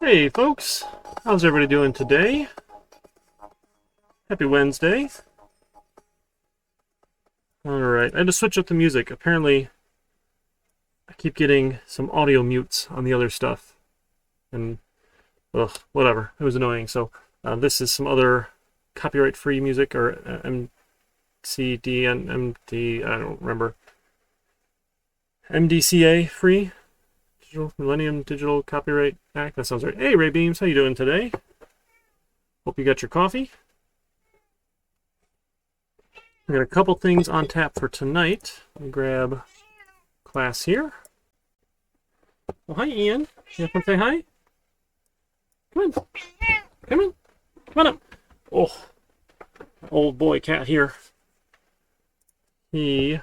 Hey folks, how's everybody doing today? Happy Wednesday. Alright, I had to switch up the music. Apparently, I keep getting some audio mutes on the other stuff. And, ugh, whatever. It was annoying. So, this is some other copyright-free music, or MCD and MD, I don't remember. MDCA free? Millennium Digital Copyright Act. That sounds right. Hey, Ray Beams, how you doing today? Hope you got your coffee. I got a couple things on tap for tonight. Let me grab class here. Oh, hi, Ian. You want to say hi? Come on. Come on. Come on up. Oh, old boy cat here. He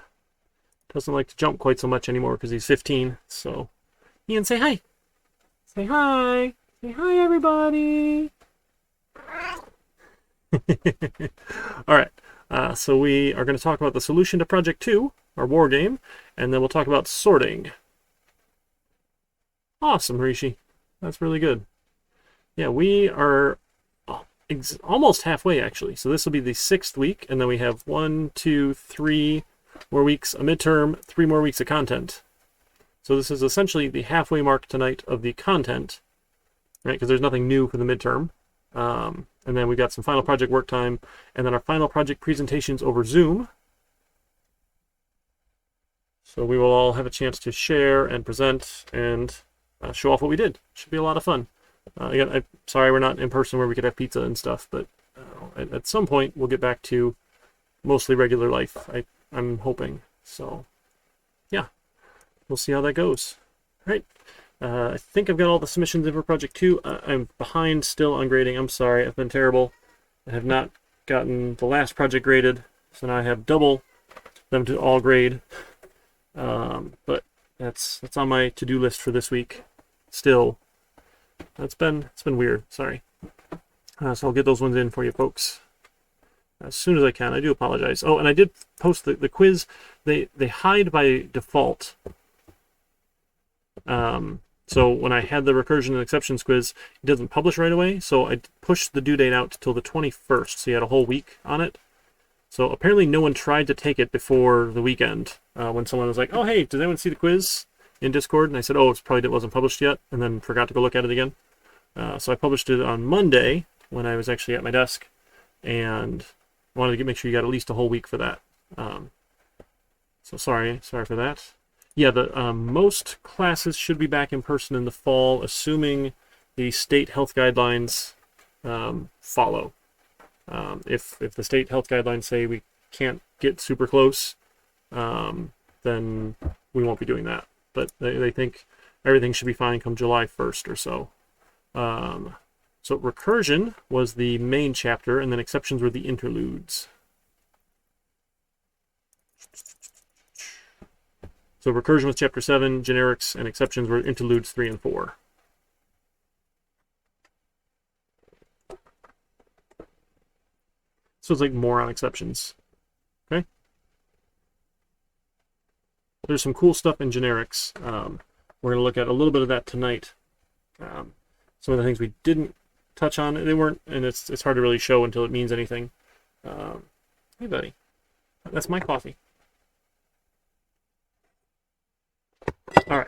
doesn't like to jump quite so much anymore because he's 15, so... Ian, say hi. Say hi. Say hi, everybody. All right. So we are going to talk about the solution to Project 2, our war game, and then we'll talk about sorting. Awesome, Rishi. That's really good. Yeah, we are almost halfway, actually. So this will be the 6th week, and then we have 1, 2, 3 more weeks, a midterm, 3 more weeks of content. So this is essentially the halfway mark tonight of the content, right? Because there's nothing new for the midterm. And then we got some final project work time, and then our final project presentations over Zoom. So we will all have a chance to share and present and show off what we did. Should be a lot of fun. Again, I'm sorry we're not in person where we could have pizza and stuff, but at some point we'll get back to mostly regular life. I'm hoping. So, yeah. We'll see how that goes. All right. I think I've got all the submissions in for Project 2. I'm behind still on grading. I'm sorry. I've been terrible. I have not gotten the last project graded, so now I have double them to all grade. But that's on my to-do list for this week. Still, it's been weird. Sorry. So I'll get those ones in for you folks as soon as I can. I do apologize. Oh, and I did post the quiz. They hide by default. So when I had the recursion and exceptions quiz, it doesn't publish right away, so I pushed the due date out till the 21st, so you had a whole week on it. So apparently no one tried to take it before the weekend, when someone was like, oh hey, does anyone see the quiz in Discord? And I said, oh, it wasn't published yet, and then forgot to go look at it again. So I published it on Monday, when I was actually at my desk, and wanted to make sure you got at least a whole week for that. So sorry for that. Yeah, the most classes should be back in person in the fall, assuming the state health guidelines follow. If the state health guidelines say we can't get super close, then we won't be doing that. But they think everything should be fine come July 1st or so. So recursion was the main chapter, and then exceptions were the interludes. So recursion was chapter 7, generics and exceptions were interludes 3 and 4. So it's like more on exceptions. Okay. There's some cool stuff in generics. We're going to look at a little bit of that tonight. Some of the things we didn't touch on, they weren't, and it's hard to really show until it means anything. Hey, buddy. That's my coffee. All right.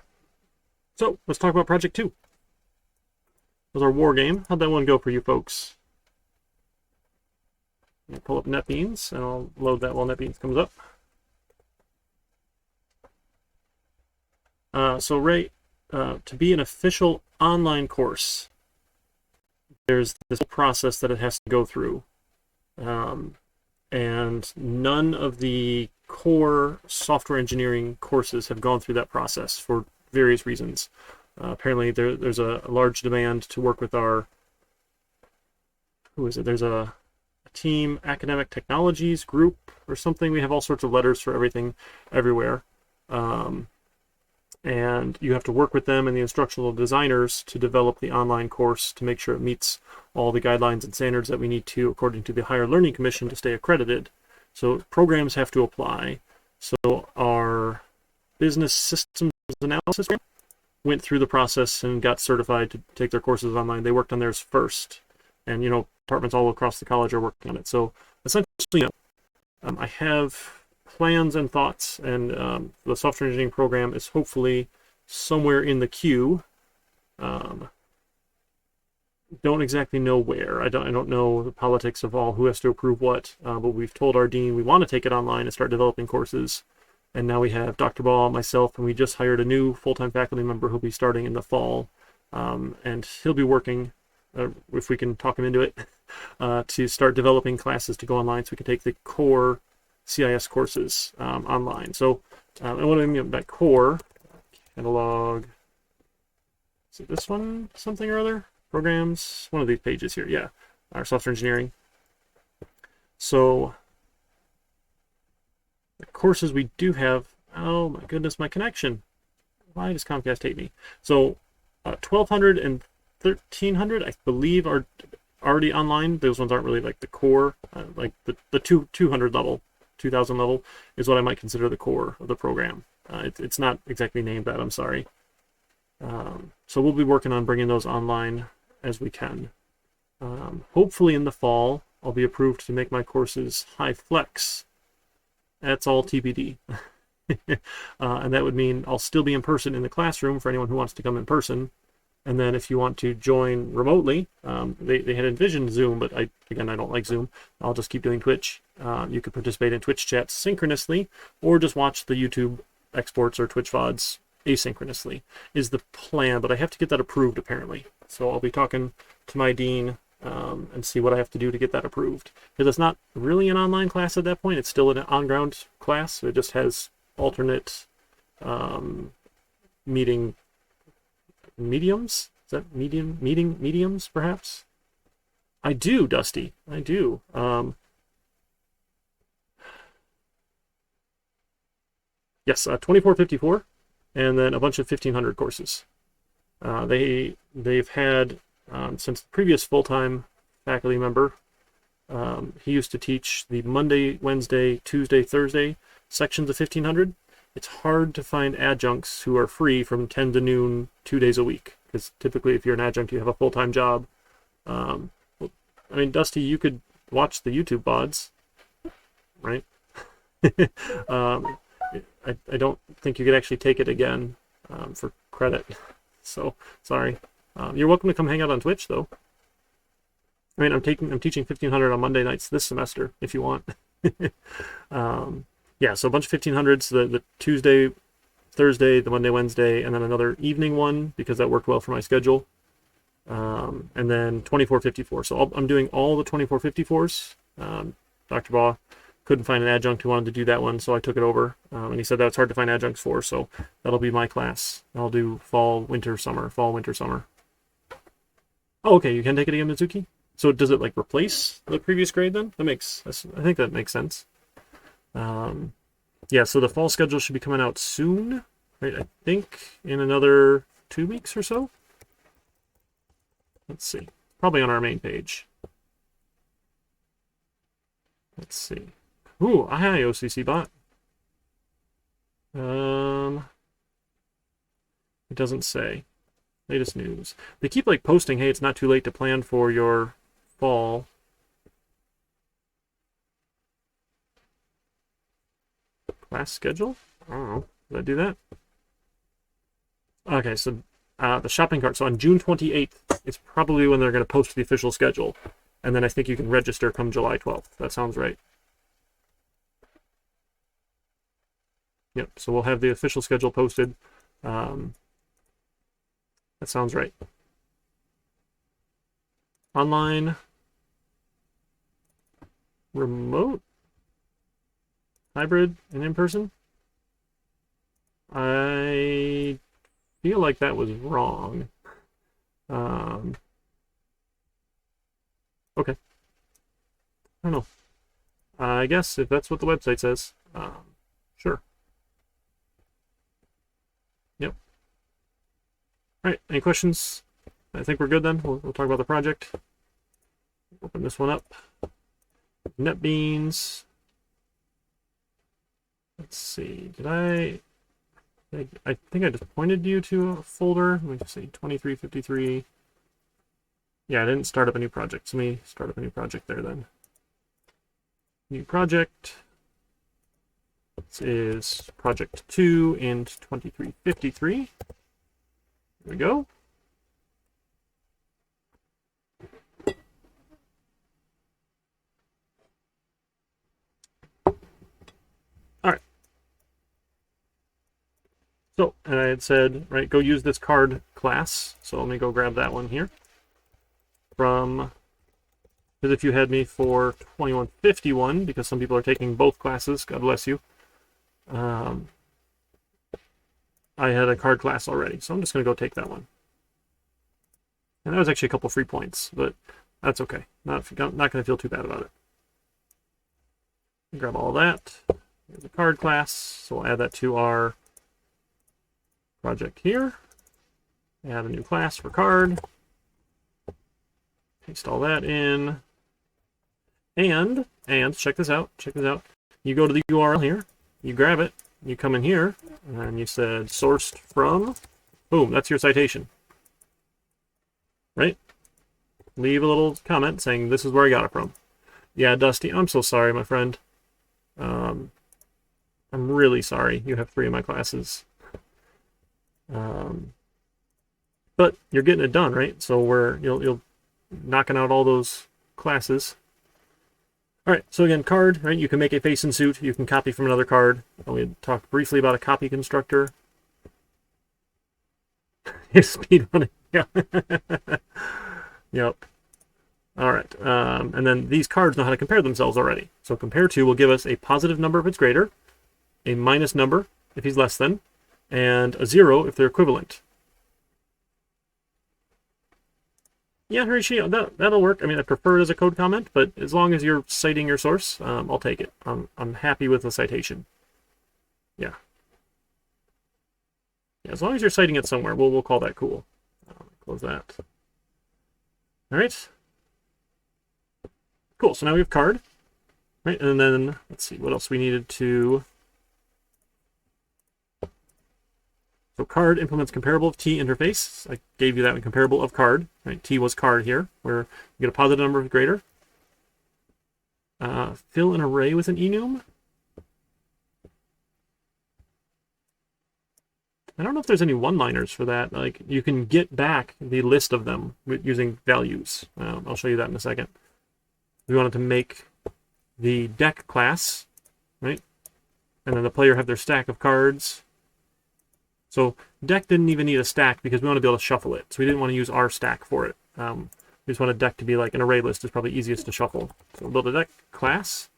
So let's talk about Project 2. It was our war game. How'd that one go for you folks? I'll pull up NetBeans, and I'll load that while NetBeans comes up. So Ray, to be an official online course, there's this process that it has to go through. And none of the core software engineering courses have gone through that process for various reasons. Apparently there's a large demand to work with our, who is it? There's a team academic technologies group or something. We have all sorts of letters for everything everywhere. And you have to work with them and the instructional designers to develop the online course to make sure it meets all the guidelines and standards that we need to according to the Higher Learning Commission to stay accredited. So programs have to apply. So our business systems analysis program went through the process and got certified to take their courses online. They worked on theirs first. And, you know, departments all across the college are working on it. So essentially, I have plans and thoughts, and the software engineering program is hopefully somewhere in the queue. Don't exactly know where. I don't know the politics of all who has to approve what, but we've told our dean we want to take it online and start developing courses. And now we have Dr. Ball, myself, and we just hired a new full-time faculty member who'll be starting in the fall. And he'll be working, if we can talk him into it, to start developing classes to go online so we can take the core CIS courses online. So, and what I mean by core, catalog, is it this one, something or other? Programs, one of these pages here, yeah, our software engineering. So, the courses we do have, oh my goodness, my connection. Why does Comcast hate me? So, 1200 and 1300, I believe, are already online. Those ones aren't really like the core, like the 200 level. 2000 level is what I might consider the core of the program. It's not exactly named that, I'm sorry. So we'll be working on bringing those online as we can. Hopefully in the fall, I'll be approved to make my courses high flex. That's all TBD. And that would mean I'll still be in person in the classroom for anyone who wants to come in person. And then if you want to join remotely, they had envisioned Zoom, but I don't like Zoom. I'll just keep doing Twitch. You could participate in Twitch chats synchronously, or just watch the YouTube exports or Twitch VODs asynchronously is the plan, but I have to get that approved apparently. So I'll be talking to my dean and see what I have to do to get that approved. Because it's not really an online class at that point. It's still an on-ground class. So it just has alternate mediums? Is that mediums, perhaps? I do, Dusty. I do. Yes, 2454, and then a bunch of 1500 courses. They've had, since the previous full-time faculty member, he used to teach the Monday, Wednesday, Tuesday, Thursday sections of 1500. It's hard to find adjuncts who are free from 10 to noon 2 days a week, because typically if you're an adjunct, you have a full-time job. I mean, Dusty, you could watch the YouTube VODs, right? I don't think you could actually take it again for credit. So, sorry. You're welcome to come hang out on Twitch, though. I mean, I'm teaching 1500 on Monday nights this semester, if you want. Yeah, so a bunch of 1500s, the Tuesday, Thursday, the Monday, Wednesday, and then another evening one, because that worked well for my schedule. And then 2454. So I'm doing all the 2454s. Dr. Baugh couldn't find an adjunct who wanted to do that one, so I took it over. And he said that it's hard to find adjuncts for, so that'll be my class. I'll do fall, winter, summer, fall, winter, summer. Oh, okay, you can take it again, Mizuki. So does it like replace the previous grade then? I think that makes sense. Um, yeah, so the fall schedule should be coming out soon, right? I think in another 2 weeks or so. Let's see. Probably on our main page. Let's see. Ooh, hi, OCC bot. It doesn't say. Latest news. They keep like posting, hey, it's not too late to plan for your fall. Class schedule? I don't know. Did I do that? Okay, so the shopping cart. So on June 28th is probably when they're going to post the official schedule. And then I think you can register come July 12th. That sounds right. Yep, so we'll have the official schedule posted. That sounds right. Online, remote, hybrid, and in person. I feel like that was wrong. Okay. I don't know. I guess if that's what the website says, sure. Yep. All right. Any questions? I think we're good then. We'll talk about the project. Open this one up. NetBeans. Let's see. Did I think I just pointed you to a folder. Let me just see. 2353. Yeah, I didn't start up a new project. So let me start up a new project there then. New project. This is project 2 in 2353. Here we go. All right. So, and I had said, right, go use this card class. So let me go grab that one here. From, because if you had me for 2151, because some people are taking both classes, God bless you. I had a card class already, so I'm just going to go take that one. And that was actually a couple free points, but that's okay. Not going to feel too bad about it. Grab all that. Here's a card class, so we'll add that to our project here. Add a new class for card. Paste all that in. And check this out. Check this out. You go to the URL here. You grab it. You come in here, and you said sourced from. Boom, that's your citation. Right? Leave a little comment saying this is where I got it from. Yeah, Dusty, I'm so sorry, my friend. I'm really sorry. You have 3 of my classes. But you're getting it done, right? So you'll knocking out all those classes. All right, so again, card, right? You can make a face and suit. You can copy from another card. We talked briefly about a copy constructor. Speed running, yeah. Yep. All right, and then these cards know how to compare themselves already. So compare to will give us a positive number if it's greater, a minus number if he's less than, and a 0 if they're equivalent. Yeah, Harishi, that'll work. I mean, I prefer it as a code comment, but as long as you're citing your source, I'll take it. I'm happy with the citation. Yeah. Yeah, as long as you're citing it somewhere, we'll call that cool. Close that. All right. Cool. So now we have card, right? And then let's see what else we needed to. So card implements comparable of T interface. I gave you that one, comparable of card. Right? T was card here, where you get a positive number of greater. Fill an array with an enum. I don't know if there's any one-liners for that. Like you can get back the list of them using values. I'll show you that in a second. We wanted to make the deck class, right? And then the player have their stack of cards. So deck didn't even need a stack because we want to be able to shuffle it. So we didn't want to use our stack for it. We just wanted deck to be like an array list is probably easiest to shuffle. So we'll build a deck class,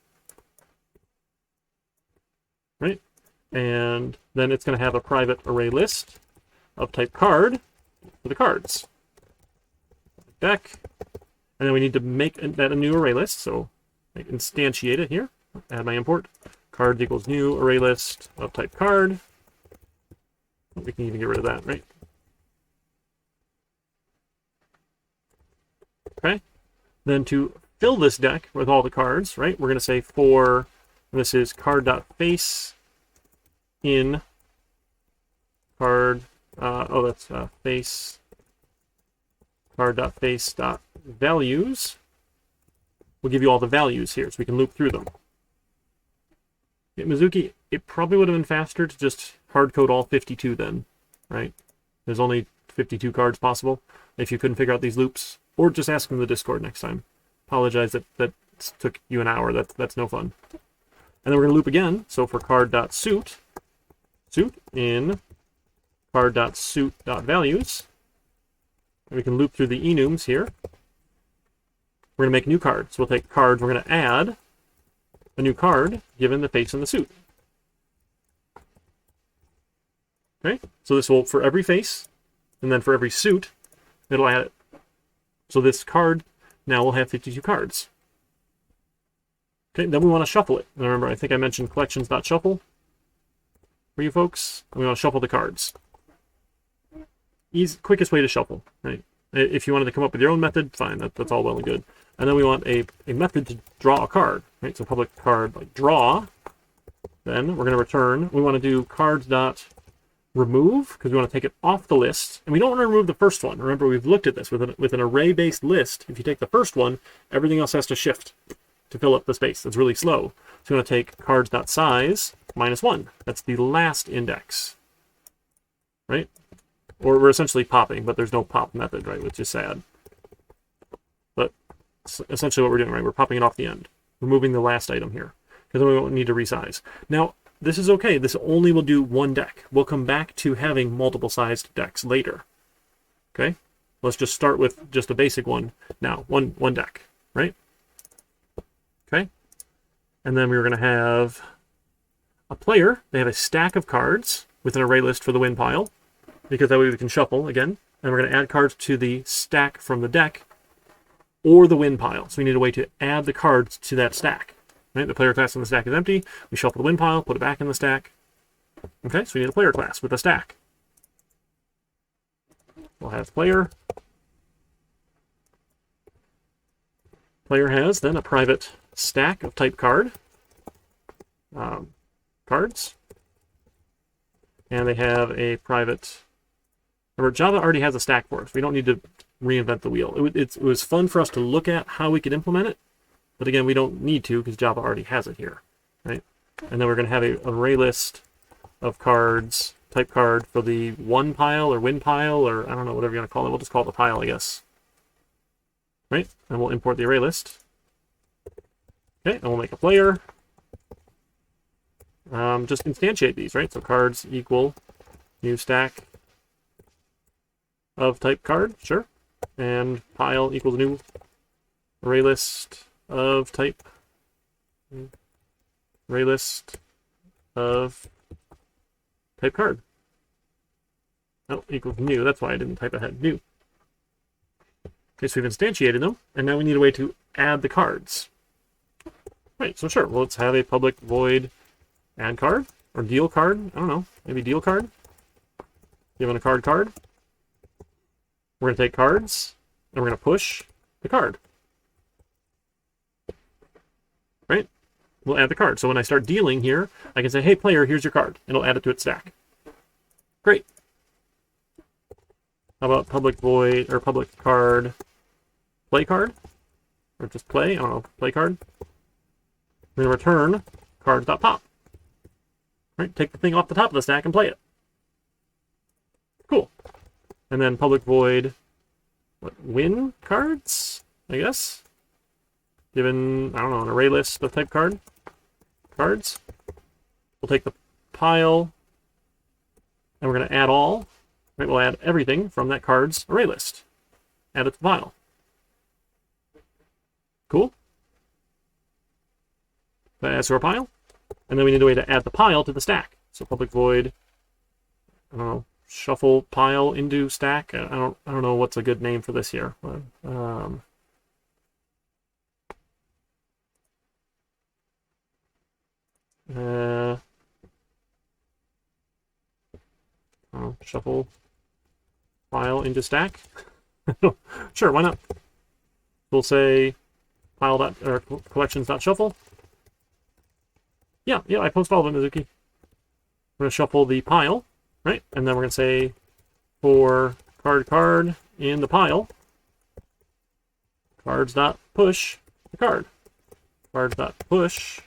right? And then it's going to have a private array list of type card for the cards. deck. And then we need to make that a new array list. So I instantiate it here. Add my import. Cards equals new array list of type card. We can even get rid of that, right? Okay. Then to fill this deck with all the cards, right, we're going to say for, this is card.face in card, face, card.face.values. We'll give you all the values here so we can loop through them. Okay, Mizuki, it probably would have been faster to just hard code all 52 then, right? There's only 52 cards possible if you couldn't figure out these loops. Or just ask them in the Discord next time. Apologize that took you an hour. That's no fun. And then we're going to loop again. So for card.suit, suit in card.suit.values. And we can loop through the enums here. We're going to make a new card. So we'll take cards. We're going to add a new card given the face and the suit. Okay, so this will, for every face, and then for every suit, it'll add it. So this card now will have 52 cards. Okay, then we want to shuffle it. And remember, I think I mentioned collections.shuffle for you folks. We want to shuffle the cards. Quickest way to shuffle, right? If you wanted to come up with your own method, fine, that's all well and good. And then we want a method to draw a card, right? So public card like draw. Then we're going to return. We want to do cards.remove because we want to take it off the list. And we don't want to remove the first one. Remember, we've looked at this with an array-based list. If you take the first one, everything else has to shift to fill up the space. That's really slow. So we want to take cards.size -1. That's the last index, right? Or we're essentially popping, but there's no pop method, right, which is sad. But essentially what we're doing, right, we're popping it off the end, removing the last item here, because then we won't need to resize. Now, this is okay. This only will do one deck. We'll come back to having multiple sized decks later. Okay? Let's just start with just a basic one now. One deck, right? Okay? And then we're going to have a player. They have a stack of cards with an array list for the win pile, because that way we can shuffle again. And we're going to add cards to the stack from the deck or the win pile. So we need a way to add the cards to that stack. Right? The player class in the stack is empty. We shuffle the win pile, put it back in the stack. Okay, so we need a player class with a stack. We'll have player. Player has then a private stack of type card. Cards. And they have a private... Remember, Java already has a stack for us. We don't need to reinvent the wheel. It was fun for us to look at how we could implement it. But again, we don't need to because Java already has it here, right? And then we're going to have an array list of cards, type card for the one pile or win pile, or I don't know, whatever you want to call it. We'll just call it the pile, I guess. Right? And we'll import the array list. Okay, and we'll make a player. Just instantiate these, right? So cards equal new stack of type card, sure. And pile equals new array list of type array list of type card. Oh, equals new. That's why I didn't type ahead. New. Okay, so we've instantiated them, and now we need a way to add the cards. Right, so sure. Well, let's have a public void add card or deal card. I don't know. Maybe deal card. Given a card. We're going to take cards, and we're going to push the card. Right? We'll add the card. So when I start dealing here, I can say, hey, player, here's your card. And it'll add it to its stack. Great. How about public void or public card play card? Or just play? I don't know. Play card. We're going to return cards.pop. Right? Take the thing off the top of the stack and play it. Cool. And then public void win cards, I guess. Given, I don't know, an array list of type cards. We'll take the pile, and we're going to add all. Right, we'll add everything from that card's array list. Add it to the pile. Cool. That adds to our pile. And then we need a way to add the pile to the stack. So public void, I don't know, shuffle pile into stack. I don't know what's a good name for this here. Shuffle pile into stack. Sure, why not? We'll say pile dot or collections dot shuffle. Yeah, I post all of them, Mizuki. We're gonna shuffle the pile, right? And then we're gonna say for card in the pile, cards dot push the card. Cards dot push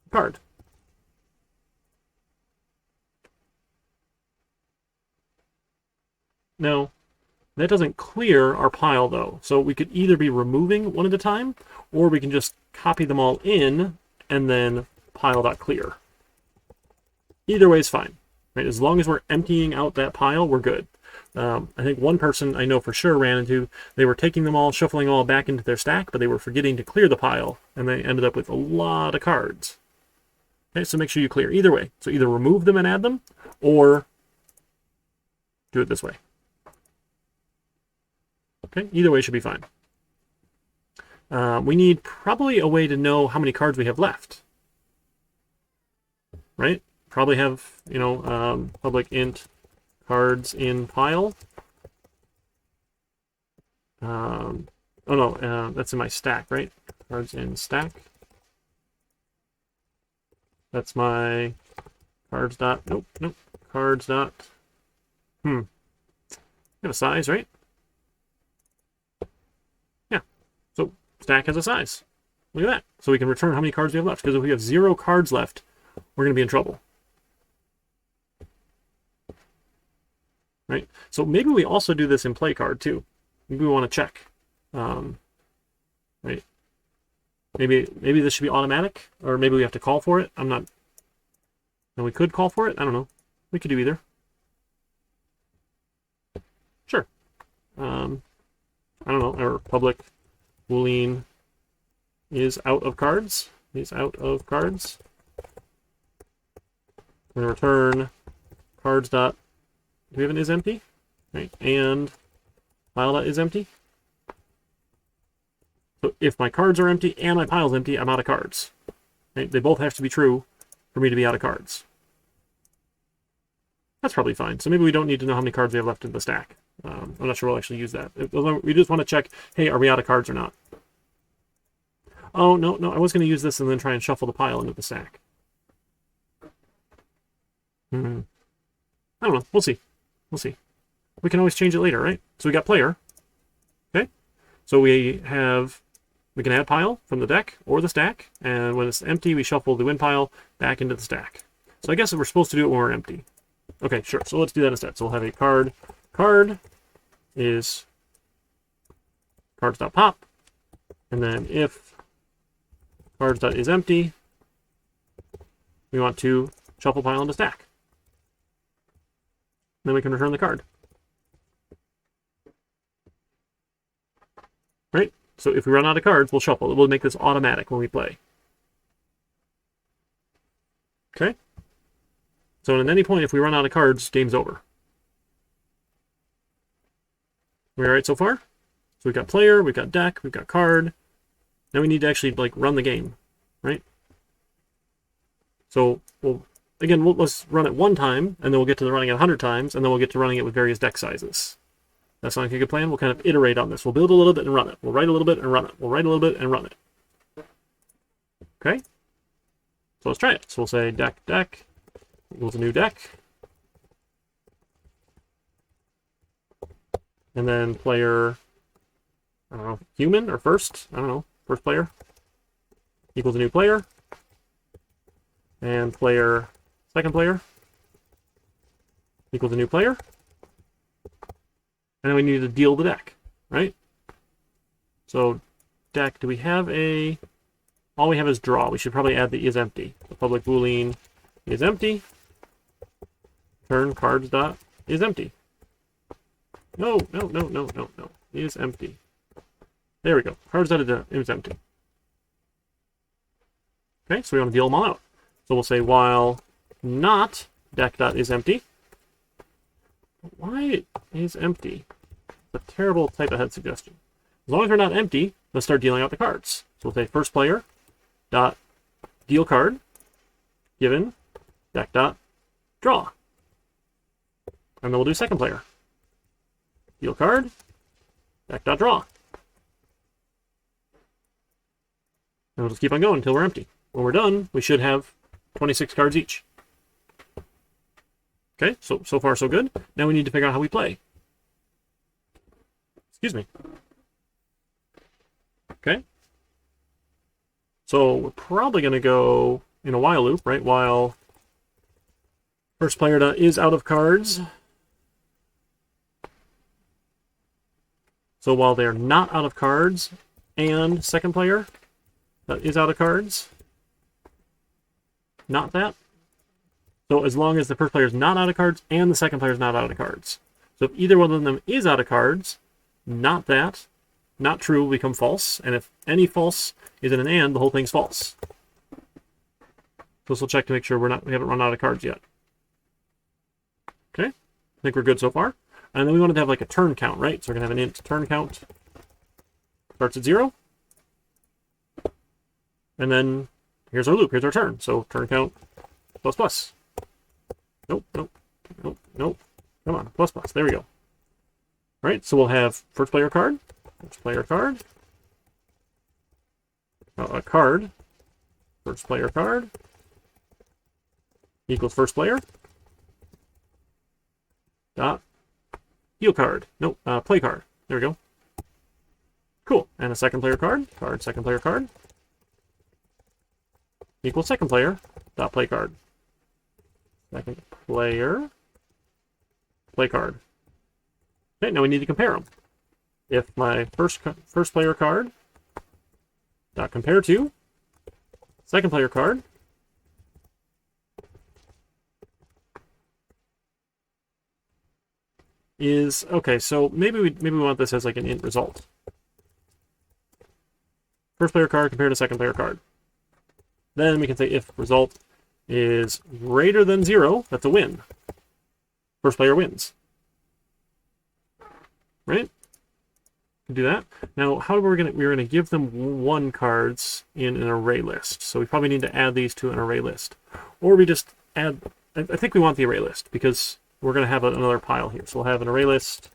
the card. Now, that doesn't clear our pile though. So we could either be removing one at a time, or we can just copy them all in and then pile.clear. Either way is fine, right? As long as we're emptying out that pile, we're good. I think one person I know for sure ran into, they were taking them all, shuffling all back into their stack, but they were forgetting to clear the pile, and they ended up with a lot of cards. Okay, so make sure you clear either way. So either remove them and add them, or do it this way. Okay, either way should be fine. We need probably a way to know how many cards we have left. Right? Probably have, public int cards in pile. That's in my stack, right? Cards in stack. That's my cards dot, nope, cards dot, we have a size, right? Yeah, so stack has a size. Look at that. So we can return how many cards we have left, because if we have 0 cards left, we're going to be in trouble. Right? So maybe we also do this in play card too. Maybe we want to check. Right? Maybe this should be automatic, or maybe we have to call for it. I'm not. And we could call for it. I don't know. We could do either. Sure. I don't know. Our public boolean is out of cards. Is out of cards. We're going to return cards dot. Do we have an is empty? Right. And pile dot is empty. So if my cards are empty and my pile's empty, I'm out of cards. Right? They both have to be true for me to be out of cards. That's probably fine. So maybe we don't need to know how many cards we have left in the stack. I'm not sure we'll actually use that. We just want to check, hey, are we out of cards or not? Oh, no, I was going to use this and then try and shuffle the pile into the stack. I don't know. We'll see. We can always change it later, right? So we got player. Okay. So we can add pile from the deck or the stack, and when it's empty, we shuffle the win pile back into the stack. So I guess we're supposed to do it when we're empty. Okay, sure. So let's do that instead. So we'll have a card. Card is cards.pop, and then if cards.is empty, we want to shuffle pile into stack. Then we can return the card. Right? So if we run out of cards, we'll shuffle. It will make this automatic when we play. Okay? So at any point, if we run out of cards, game's over. We all right so far? So we've got player, we've got deck, we've got card. Now we need to actually run the game, right? So let's run it one time, and then we'll get to the running it 100 times, and then we'll get to running it with various deck sizes. That sounds like a good plan. We'll kind of iterate on this. We'll build a little bit and run it. We'll write a little bit and run it. We'll write a little bit and run it. Okay? So let's try it. So we'll say deck equals a new deck. And then player, I don't know, human or first? I don't know. First player equals a new player. And player, second player equals a new player. And then we need to deal the deck, right? So deck, do we have a... All we have is draw. We should probably add the is empty. The public boolean is empty. Turn cards dot is empty. No. Is empty. There we go. Cards dot is empty. Okay, so we want to deal them all out. So we'll say while not deck dot is empty, Why is empty? It's a terrible type ahead suggestion. As long as they're not empty, let's start dealing out the cards. So we'll say first player dot deal card given deck dot draw. And then we'll do second player. Deal card, deck dot draw. And we'll just keep on going until we're empty. When we're done, we should have 26 cards each. Okay, so far so good. Now we need to figure out how we play. Excuse me. Okay. So we're probably going to go in a while loop, right? While first player is out of cards. So while they're not out of cards, and second player is out of cards. Not that. So as long as the first player is not out of cards and the second player is not out of cards. So if either one of them is out of cards, not that, not true will become false. And if any false is in an and, the whole thing's false. So this will check to make sure we haven't run out of cards yet. Okay, I think we're good so far. And then we wanted to have like a turn count, right? So we're gonna have an int turn count. Starts at 0. And then here's our loop, here's our turn. So turn count plus plus. Nope, nope, nope, nope. Come on, plus plus. There we go. All right, so we'll have first player card, first player card, a card, first player card, equals first player, dot, deal card. Nope, play card. There we go. Cool. And a second player card, second player card, equals second player, dot play card. Second player, play card. Okay, now we need to compare them. If my first player card dot compare to second player card is okay, so maybe we want this as like an int result. First player card compared to second player card. Then we can say if result is greater than 0, that's a win. First player wins. Right? Do that. Now, how we're gonna give them 1 cards in an array list. So we probably need to add these to an array list, or we just add. I think we want the array list because we're gonna have another pile here. So we'll have an array list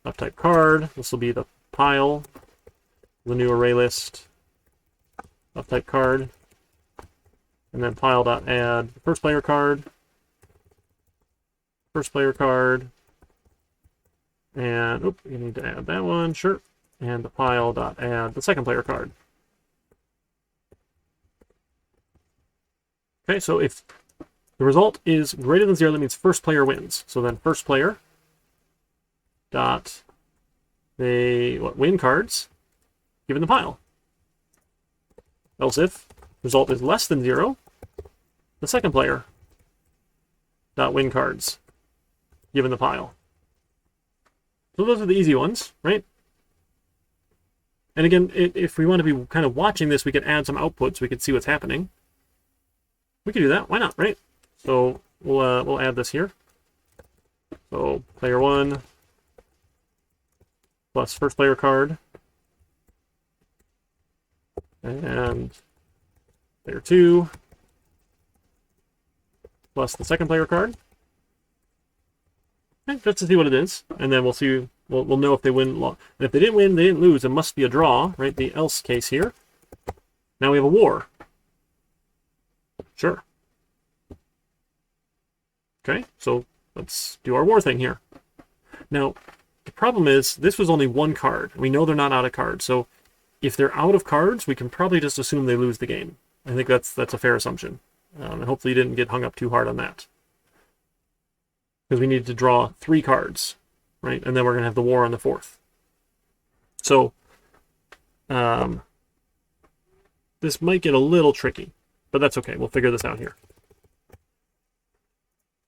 of type card. This will be the pile, the new array list of type card. And then pile.add first player card, and you need to add that one, sure. And the pile.add the second player card. Okay, so if the result is greater than 0, that means first player wins. So then first player dot win cards given the pile. Else if result is less than 0, the second player dot win cards given the pile. So those are the easy ones, right? And again, if we want to be kind of watching this, we could add some outputs. So we could see what's happening. We could do that. Why not, right? So we'll add this here. So player 1 plus first player card and player 2 plus the second player card. Okay, just to see what it is, and then we'll see. We'll know if they win. And if they didn't win, they didn't lose. It must be a draw, right? The else case here. Now we have a war. Sure. Okay, so let's do our war thing here. Now, the problem is this was only 1 card. We know they're not out of cards, so if they're out of cards, we can probably just assume they lose the game. I think that's a fair assumption. And hopefully you didn't get hung up too hard on that. Because we need to draw 3 cards, right? And then we're going to have the war on the 4th. So, this might get a little tricky, but that's okay. We'll figure this out here.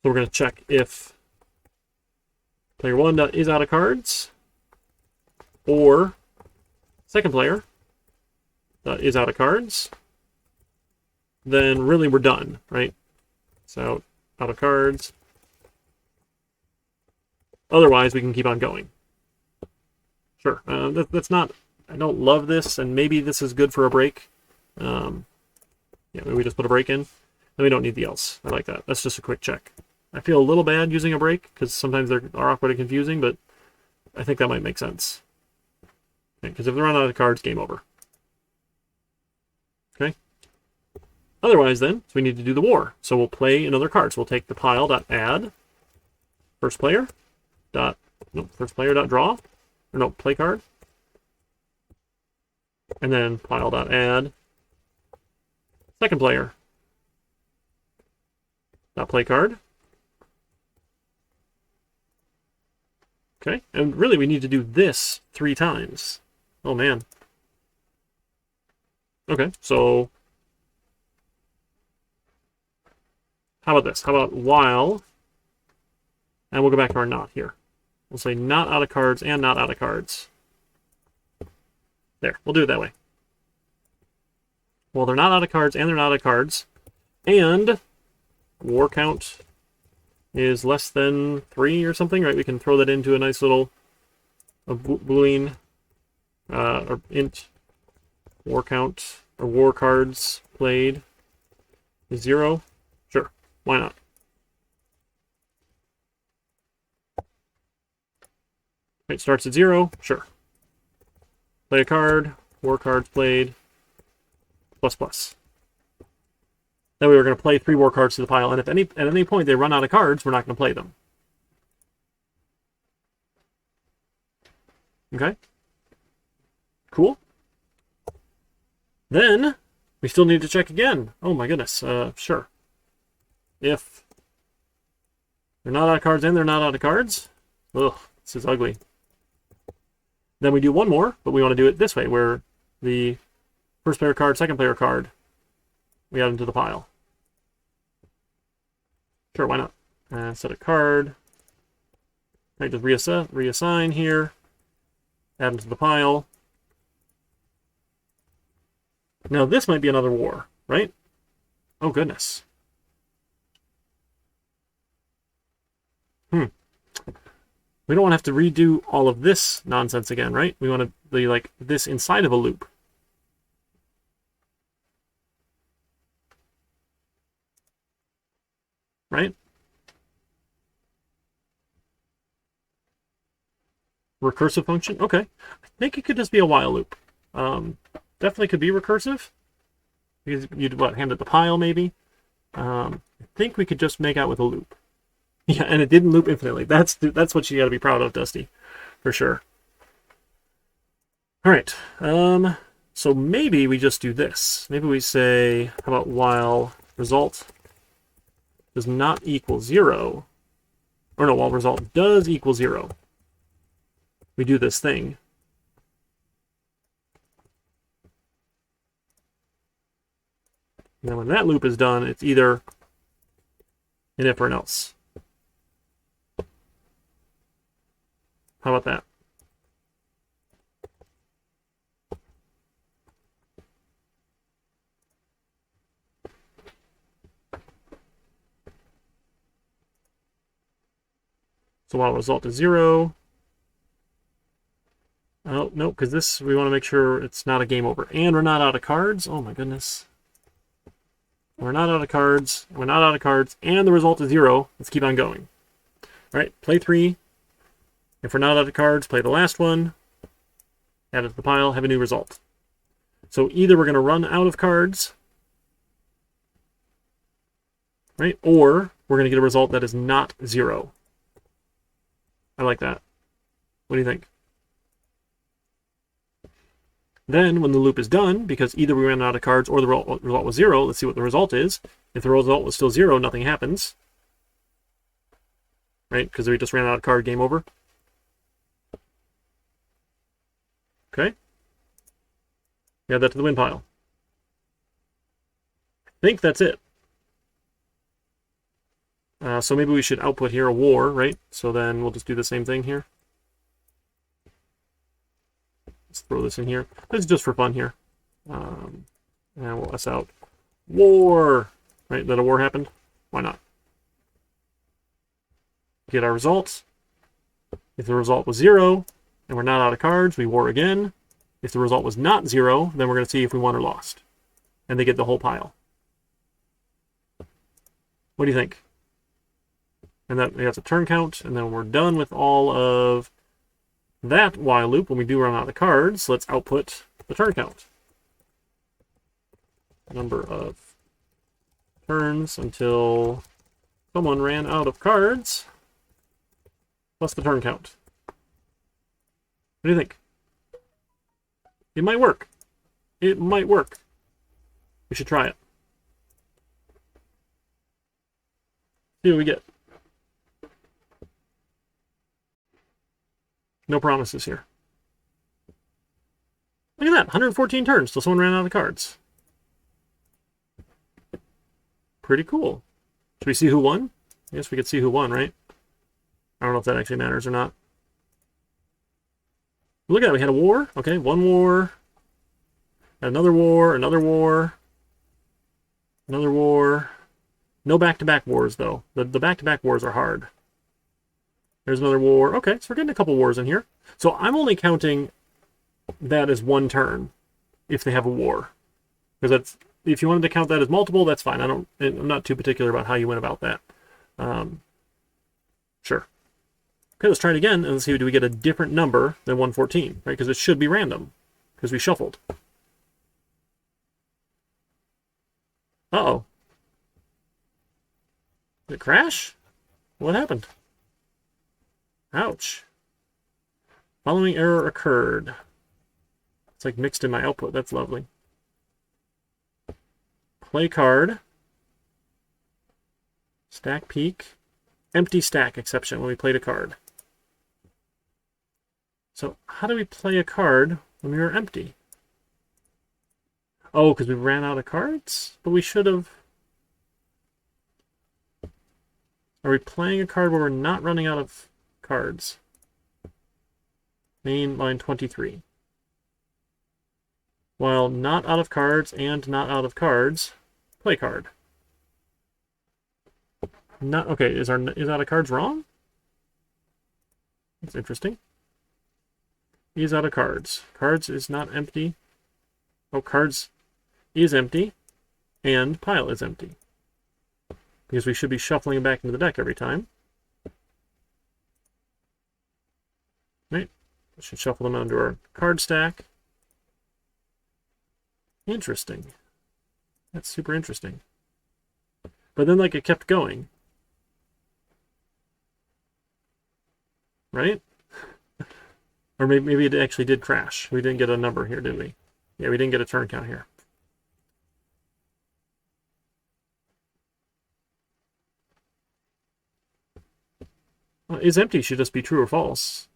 So we're going to check if player 1 is out of cards, or second player is out of cards. Then really we're done, right? So out of cards. Otherwise, we can keep on going. Sure. That's not... I don't love this, and maybe this is good for a break. Yeah, maybe we just put a break in. Then we don't need the else. I like that. That's just a quick check. I feel a little bad using a break, because sometimes they are awkward and confusing, but I think that might make sense. Because if they run out of cards, game over. Okay? Otherwise, then, so we need to do the war. So we'll play another card. So we'll take the pile.add first player dot draw, or no, play card, and then pile.add second player dot play card. Okay, and really we need to do this 3 times. Oh man. Okay, so how about this? How about while, and we'll go back to our not here. We'll say not out of cards and not out of cards. There, we'll do it that way. Well, they're not out of cards and they're not out of cards, and war count is less than 3 or something, right? We can throw that into a nice little boolean or int war count or war cards played is 0. Sure, why not? It starts at 0, sure. Play a card, war cards played, plus plus. Then we were going to play 3 war cards to the pile, and if at any point they run out of cards, we're not going to play them. Okay? Cool. Then, we still need to check again. Oh my goodness, sure. If they're not out of cards and they're not out of cards, ugh, this is ugly. Then we do one more, but we want to do it this way, where the first player card, second player card, we add them to the pile. Sure, why not? Set a card. I just reassign here. Add them to the pile. Now this might be another war, right? Oh goodness. We don't want to have to redo all of this nonsense again, right? We want to be like this inside of a loop. Right? Recursive function? Okay. I think it could just be a while loop. Definitely could be recursive. Because you'd, hand it the pile, maybe? I think we could just make out with a loop. Yeah, and it didn't loop infinitely. That's what you got to be proud of, Dusty. For sure. All right. So maybe we just do this. Maybe we say, how about while result does not equal 0, or no, while result does equal 0, we do this thing. And then when that loop is done, it's either an if or an else. How about that? So while result is 0, oh, no, because this, we want to make sure it's not a game over. And we're not out of cards. Oh my goodness. We're not out of cards. We're not out of cards. And the result is 0. Let's keep on going. All right, play 3. If we're not out of cards, play the last one. Add it to the pile, have a new result. So either we're going to run out of cards, right? Or we're going to get a result that is not 0. I like that. What do you think? Then, when the loop is done, because either we ran out of cards or the result was 0, let's see what the result is. If the result was still 0, nothing happens. Right? Because we just ran out of card, game over. Okay. Add that to the win pile. I think that's it. So maybe we should output here a war, right? So then we'll just do the same thing here. Let's throw this in here. This is just for fun here. And we'll S out war, right? That a war happened. Why not? Get our results. If the result was 0 and we're not out of cards, we war again. If the result was not 0, then we're going to see if we won or lost. And they get the whole pile. What do you think? And that's a turn count, and then we're done with all of that while loop. When we do run out of cards, let's output the turn count. Number of turns until someone ran out of cards, plus the turn count. What do you think? It might work. It might work. We should try it. See what we get. No promises here. Look at that, 114 turns till someone ran out of cards. Pretty cool. Should we see who won? I guess we could see who won, right? I don't know if that actually matters or not. Look at that, we had a war. Okay, one war. Another war, another war. Another war. No back-to-back wars, though. The back-to-back wars are hard. There's another war. Okay, so we're getting a couple wars in here. So I'm only counting that as one turn if they have a war. Because that's, if you wanted to count that as multiple, that's fine. I'm not too particular about how you went about that. Sure. Okay, let's try it again and let's see, do we get a different number than 114, right? Because it should be random, because we shuffled. Uh-oh. Did it crash? What happened? Ouch. Following error occurred. It's like mixed in my output. That's lovely. Play card. Stack peak. Empty stack exception when we played a card. So how do we play a card when we were empty? Oh, because we ran out of cards? But we should have... Are we playing a card where we're not running out of cards? Main line 23. While not out of cards and not out of cards, play card. Not okay. Is out of cards wrong? That's interesting. Is out of cards. Cards is not empty. Oh, cards is empty, and pile is empty. Because we should be shuffling them back into the deck every time. Right? We should shuffle them onto our card stack. Interesting. That's super interesting. But then, like, it kept going. Right? Or maybe it actually did crash. We didn't get a number here, did we? Yeah, we didn't get a turn count here. Is empty should just be true or false.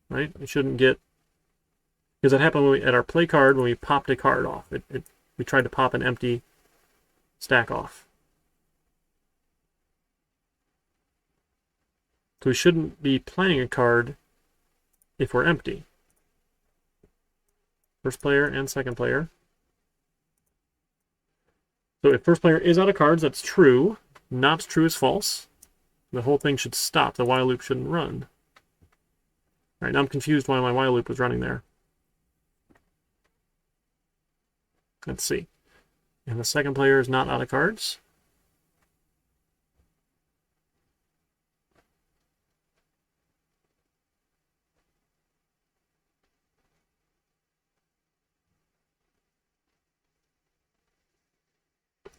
Right? We shouldn't get... Because that happened when at our play card when we popped a card off. We tried to pop an empty stack off. So we shouldn't be playing a card if we're empty. First player and second player. So if first player is out of cards, that's true. Not true is false. The whole thing should stop. The while loop shouldn't run. All right, now I'm confused why my while loop was running there. Let's see. And the second player is not out of cards.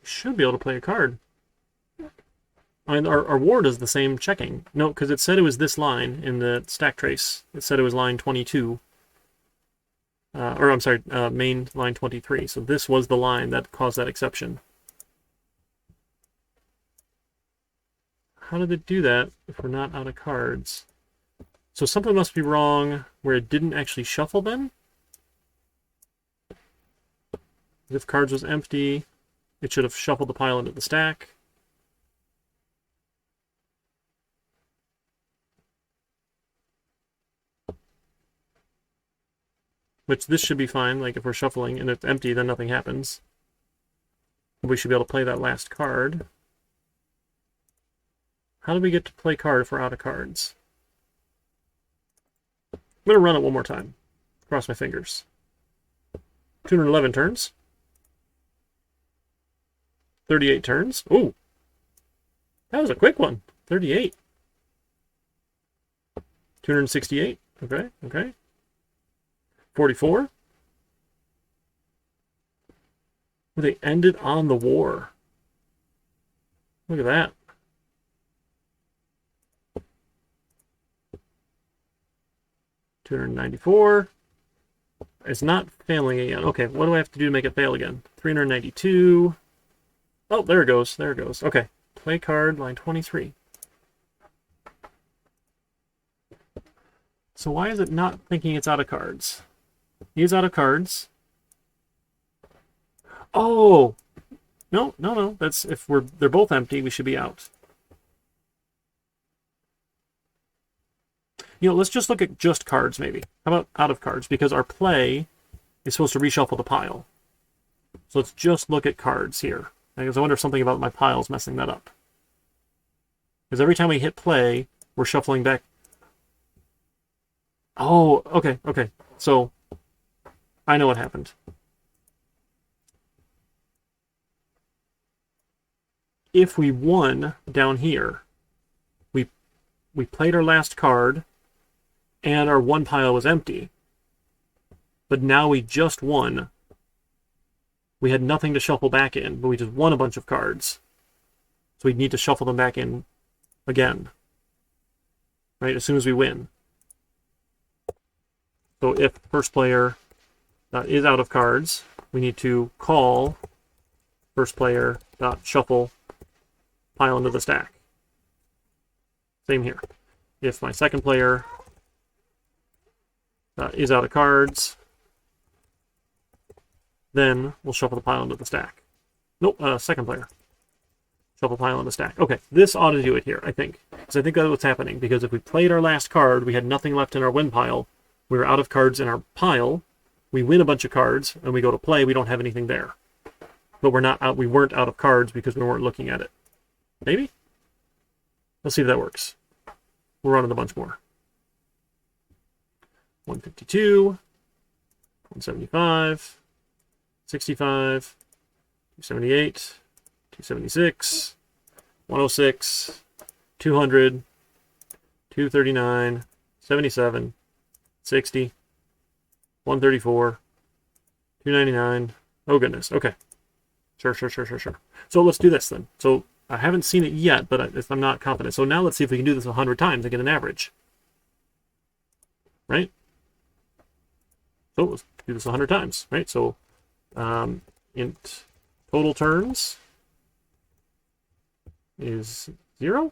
Should be able to play a card. And our war does the same checking. No, because it said it was this line in the stack trace. It said it was line 22. Or I'm sorry, main line 23. So this was the line that caused that exception. How did it do that if we're not out of cards? So something must be wrong where it didn't actually shuffle then? If cards was empty, it should have shuffled the pile into the stack. Which this should be fine, like if we're shuffling and it's empty, then nothing happens. We should be able to play that last card. How do we get to play card if we're out of cards? I'm going to run it one more time. Cross my fingers. 211 turns. 38 turns. Ooh. That was a quick one. 38. 268. Okay, okay. 44. They ended on the war. Look at that. $294. It's not failing again. Okay, what do I have to do to make it fail again? 392. Oh, there it goes. There it goes. Okay. Play card, line 23. So why is it not thinking it's out of cards? He's out of cards. Oh! No, no, no. That's if they're both empty, we should be out. You know, let's just look at just cards, maybe. How about out of cards? Because our play is supposed to reshuffle the pile. So let's just look at cards here. Because I wonder if something about my pile is messing that up. Because every time we hit play, we're shuffling back. Oh, okay, okay. So, I know what happened. If we won down here, we played our last card, and our one pile was empty. But now we just won. We had nothing to shuffle back in, but we just won a bunch of cards. So we need to shuffle them back in again. Right, as soon as we win. So if first player is out of cards, we need to call first player shuffle pile into the stack. Same here. If my second player is out of cards, then we'll shuffle the pile into the stack. Nope, second player. Shuffle pile into the stack. Okay, this ought to do it here, I think. Because I think that's what's happening. Because if we played our last card, we had nothing left in our win pile. We were out of cards in our pile. We win a bunch of cards, and we go to play. We don't have anything there. But we're not out. We weren't out of cards because we weren't looking at it. Maybe? Let's see if that works. We're running a bunch more. 152, 175, 65, 278, 276, 106, 200, 239, 77, 60, 134, 299. Oh, goodness. Okay. Sure. So let's do this then. So I haven't seen it yet, but I'm not confident. So now let's see if we can do this 100 times and get an average. Right? So let's do this 100 times. Right? So int total turns is 0.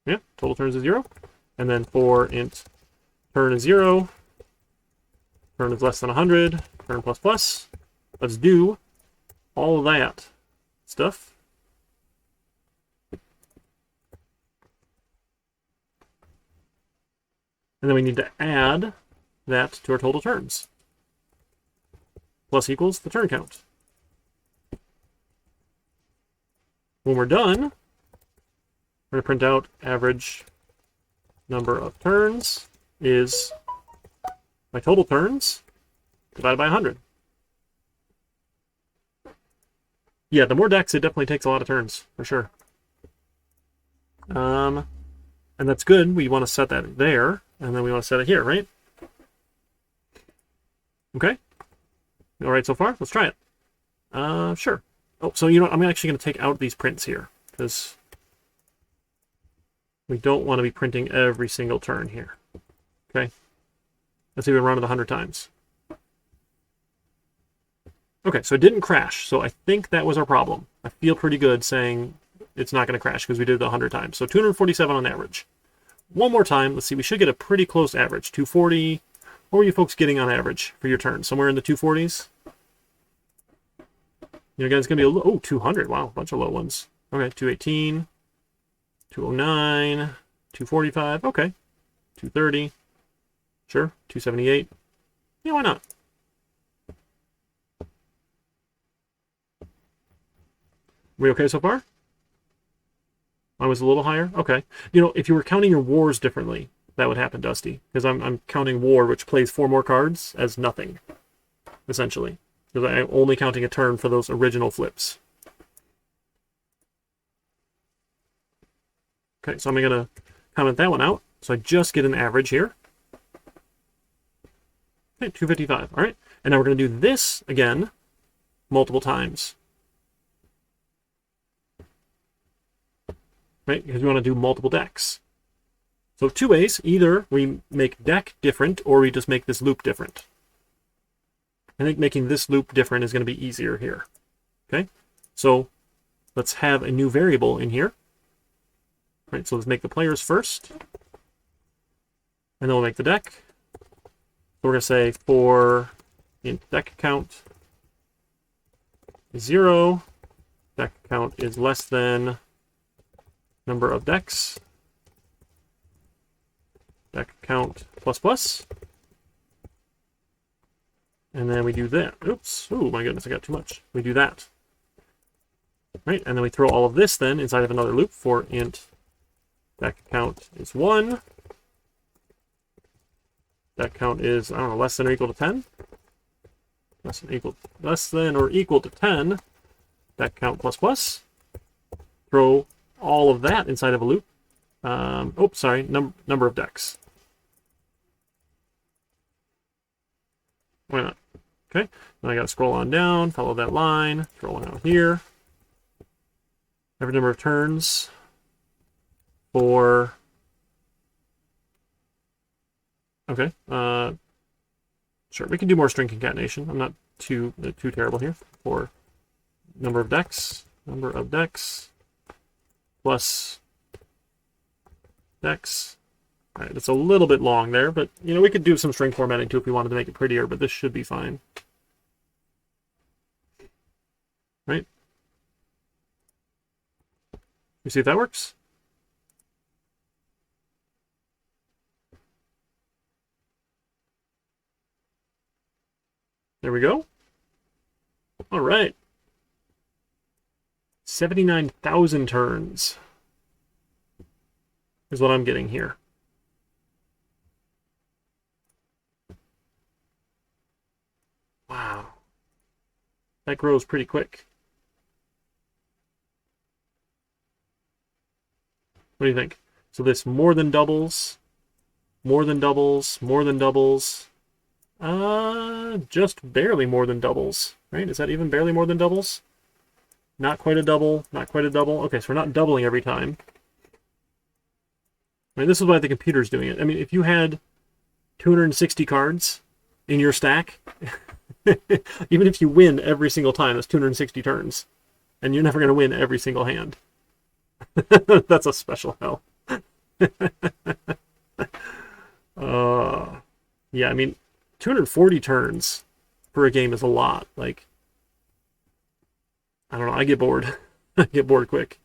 Yeah, total turns is 0. And then for int turn is 0, turn is less than 100, turn plus plus. Let's do all of that stuff. And then we need to add that to our total turns. Plus equals the turn count. When we're done, we're going to print out average number of turns is my total turns divided by 100. Yeah, the more decks, it definitely takes a lot of turns, for sure. And that's good. We want to set that there, and then we want to set it here, right? Okay. All right so far? Let's try it. Sure. Oh, so you know what? I'm actually going to take out these prints here, because we don't want to be printing every single turn here. Okay. Let's see if we run it 100 times. Okay, so it didn't crash, so I think that was our problem. I feel pretty good saying it's not going to crash because we did it 100 times. So 247 on average. One more time, let's see, we should get a pretty close average. 240, what were you folks getting on average for your turn? Somewhere in the 240s? You know, again, it's going to be a 200, wow, a bunch of low ones. Okay, 218, 209, 245, okay. 230, sure, 278. Yeah, why not? We okay so far? Mine was a little higher? Okay. You know, if you were counting your wars differently, that would happen, Dusty, because I'm counting war, which plays 4 more cards, as nothing, essentially. Because I'm only counting a turn for those original flips. Okay, so I'm going to comment that one out. So I just get an average here. Okay, 255. All right, and now we're going to do this again multiple times. Right, because we want to do multiple decks. So 2 ways. Either we make deck different, or we just make this loop different. I think making this loop different is going to be easier here. Okay, so let's have a new variable in here. Right, so let's make the players first, and then we'll make the deck. So we're going to say for int deck count is 0, deck count is less than number of decks, deck count plus plus, and then we do that. Oops, oh my goodness, I got too much. We do that. Right, and then we throw all of this then inside of another loop for int deck count is 1. Deck count is, I don't know, less than or equal to 10. Less than or equal to 10. Deck count plus plus. Throw all of that inside of a loop. Oops, sorry, number of decks. Why not? Okay, then I got to scroll on down, follow that line, throw one out here. Every number of turns for, okay, sure, we can do more string concatenation. I'm not too terrible here. For number of decks plus decks. All right, it's a little bit long there, but you know, we could do some string formatting too if we wanted to make it prettier, but this should be fine. Right? You see if that works? There we go. All right. 79,000 turns is what I'm getting here. Wow. That grows pretty quick. What do you think? So this more than doubles, more than doubles, more than doubles. Just barely more than doubles, right? Is that even barely more than doubles? Not quite a double, not quite a double. Okay, so we're not doubling every time. I mean, this is why the computer's doing it. I mean, if you had 260 cards in your stack, even if you win every single time, that's 260 turns. And you're never going to win every single hand. That's a special hell. Yeah, I mean, 240 turns for a game is a lot. Like, I don't know, I get bored. I get bored quick.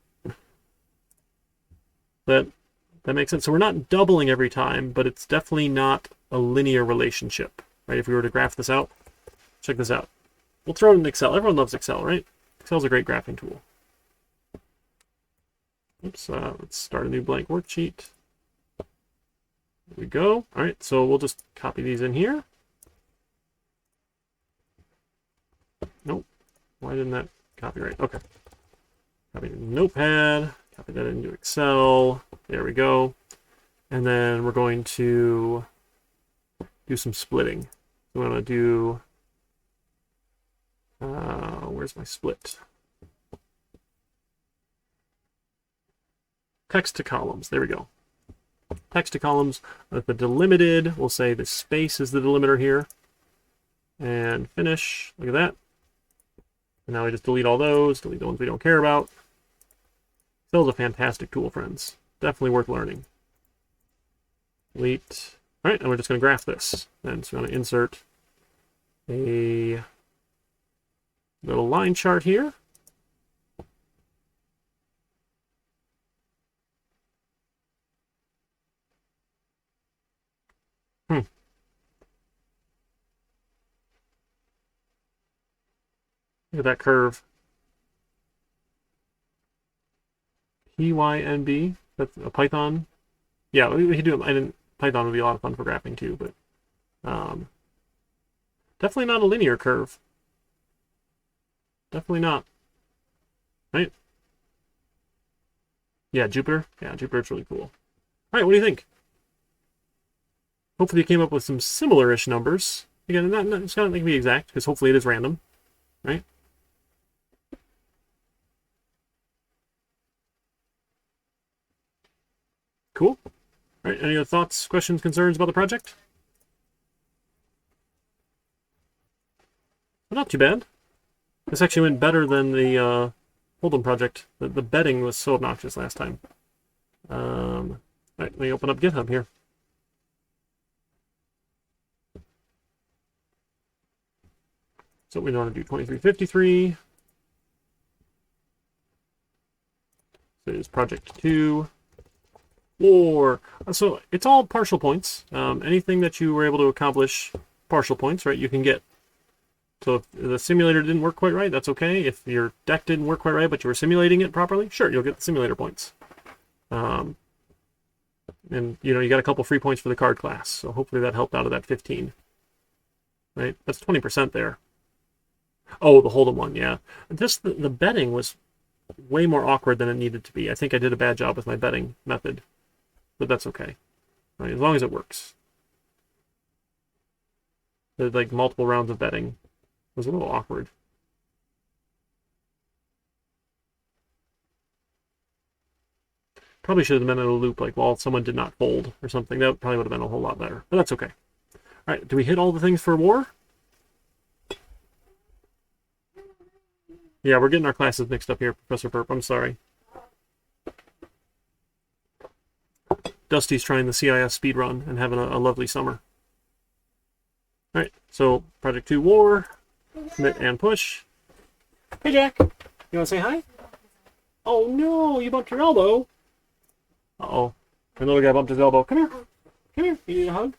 That makes sense. So we're not doubling every time, but it's definitely not a linear relationship, right? If we were to graph this out, check this out. We'll throw it in Excel. Everyone loves Excel, right? Excel's a great graphing tool. Oops, let's start a new blank worksheet. There we go. All right, so we'll just copy these in here. Nope. Why didn't that copy right? Okay. Copy to Notepad. Copy that into Excel. There we go. And then we're going to do some splitting. We want to do, where's my split? Text to columns. There we go. Text to columns. With the delimited, we'll say the space is the delimiter here. And finish. Look at that. And now we just delete all those, delete the ones we don't care about. Excel's a fantastic tool, friends. Definitely worth learning. Delete. All right, and we're just going to graph this. And so I'm going to insert a little line chart here. Look at that curve. PYNB. That's a Python. Yeah, we could do it. I didn't. Python would be a lot of fun for graphing too, but definitely not a linear curve. Definitely not. Right? Yeah, Jupyter. Yeah, Jupyter's really cool. All right, what do you think? Hopefully you came up with some similar-ish numbers. Again, it's not going to be exact, because hopefully it is random, right? Cool. All right, any other thoughts, questions, concerns about the project? Well, not too bad. This actually went better than the Hold'em project. The betting was so obnoxious last time. All right, let me open up GitHub here. So we want to do 2353. So it's project 2. Or, so it's all partial points. Anything that you were able to accomplish partial points, right, you can get. So if the simulator didn't work quite right, that's okay. If your deck didn't work quite right, but you were simulating it properly, sure, you'll get the simulator points. And, you got a couple free points for the card class, so hopefully that helped out of that 15. Right? That's 20% there. Oh, the Hold'em one, yeah. Just the betting was way more awkward than it needed to be. I think I did a bad job with my betting method, but that's okay. Right? As long as it works. There's like multiple rounds of betting. It was a little awkward. Probably should have been in a loop, like, while someone did not fold or something. That probably would have been a whole lot better, but that's okay. All right, do we hit all the things for war? Yeah, we're getting our classes mixed up here, Professor Perp. I'm sorry. Dusty's trying the CIS speedrun and having a lovely summer. All right, so Project 2 War, commit and push. Hey, Jack. You want to say hi? Oh, no, you bumped your elbow. Uh-oh. My little guy bumped his elbow. Come here. Come here. You need a hug?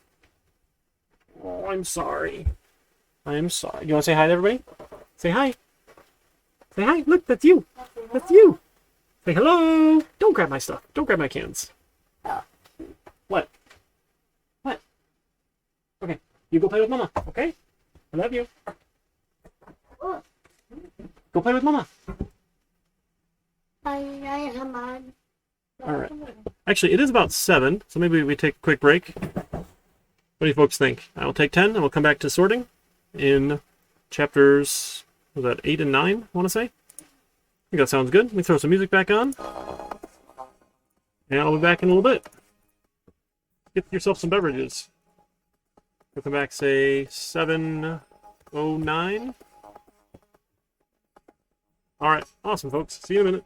Oh, I'm sorry. I'm sorry. You want to say hi to everybody? Say hi. Say hi. Look, that's you. That's you. Say hello. Don't grab my stuff. Don't grab my cans. What? What? Okay. You go play with Mama, okay? I love you. Go play with Mama. All right. Actually, it is about 7, so maybe we take a quick break. What do you folks think? I will take 10, and we'll come back to sorting in chapters, was that 8 and 9, I want to say? I think that sounds good. Let me throw some music back on. And I'll be back in a little bit. Get yourself some beverages. We'll come back, say, 7:09. All right. Awesome, folks. See you in a minute.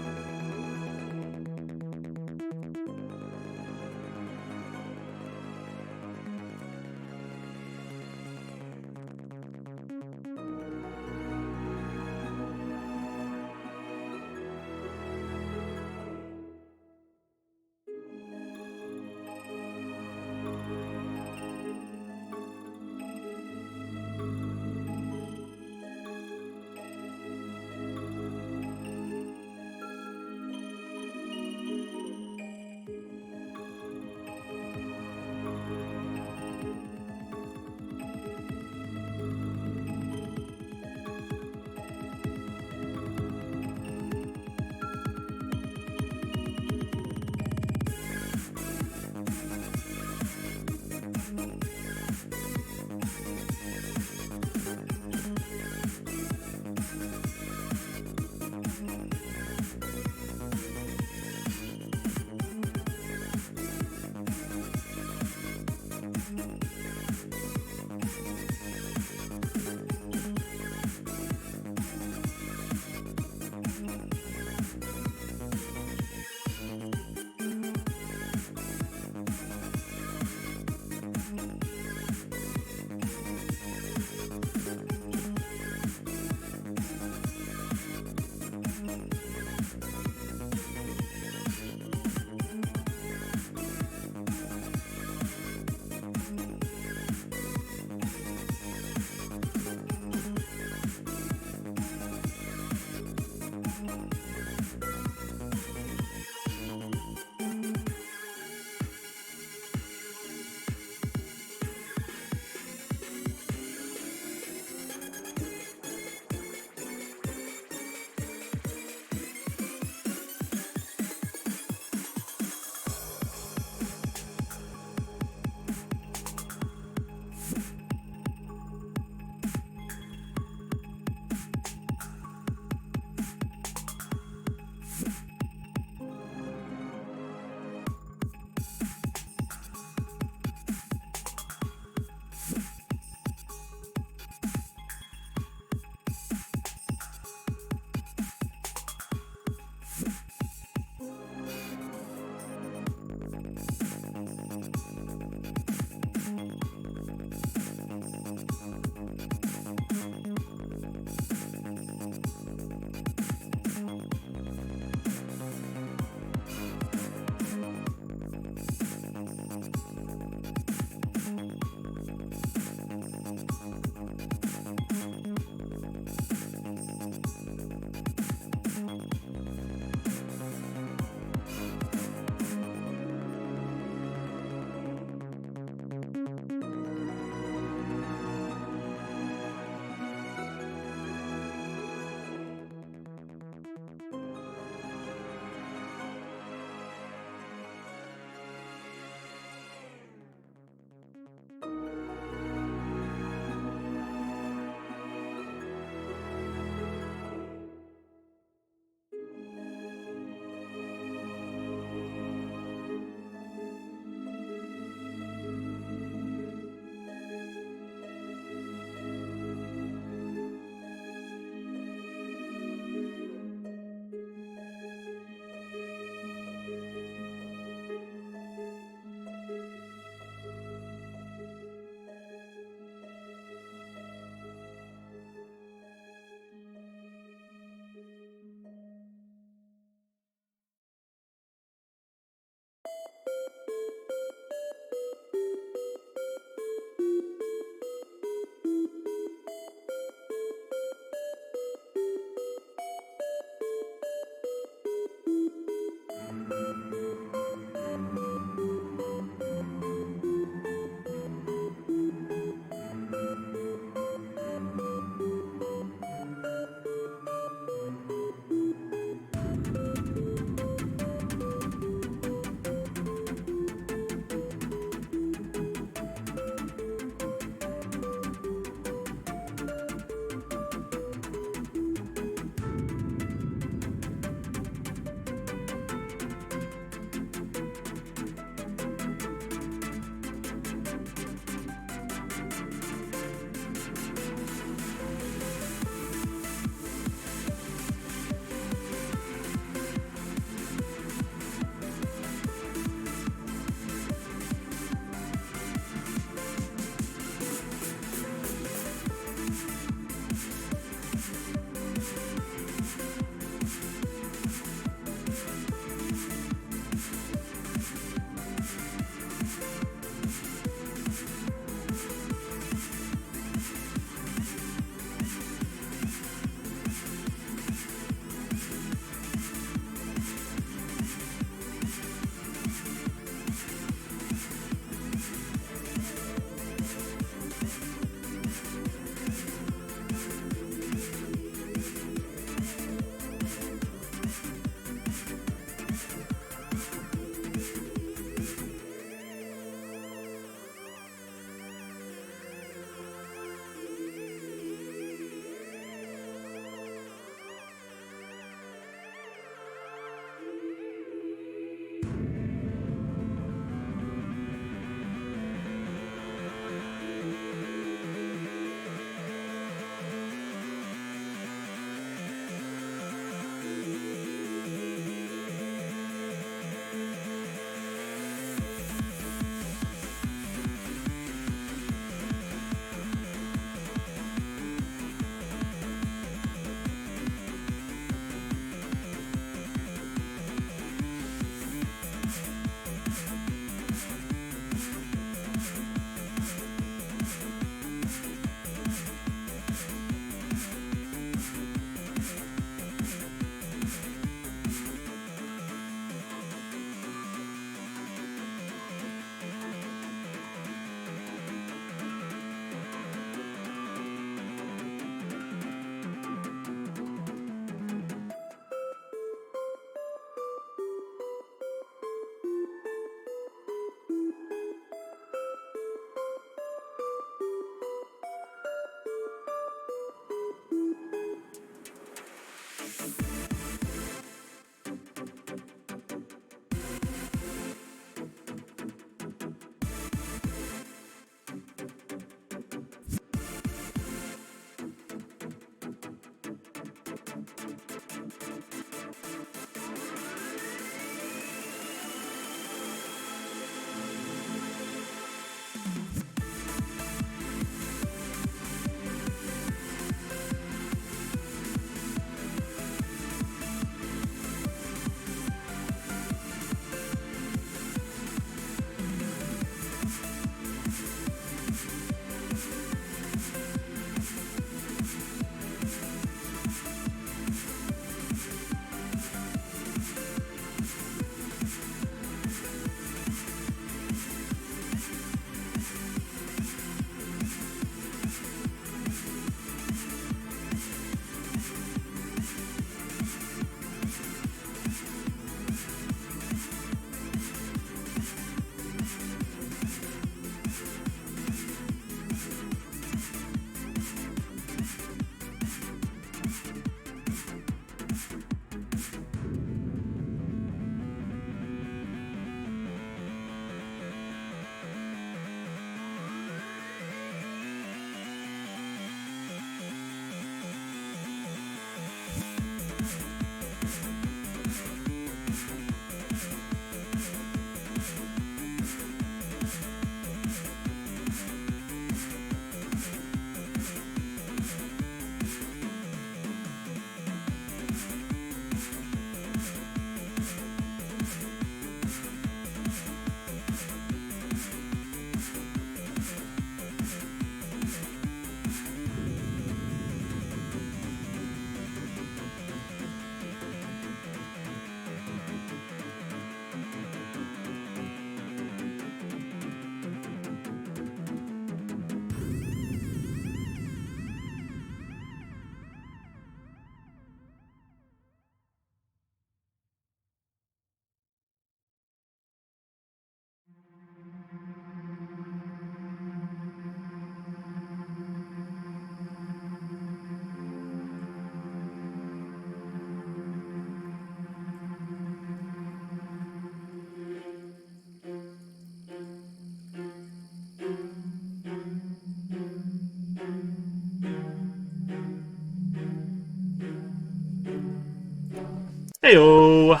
Heyo!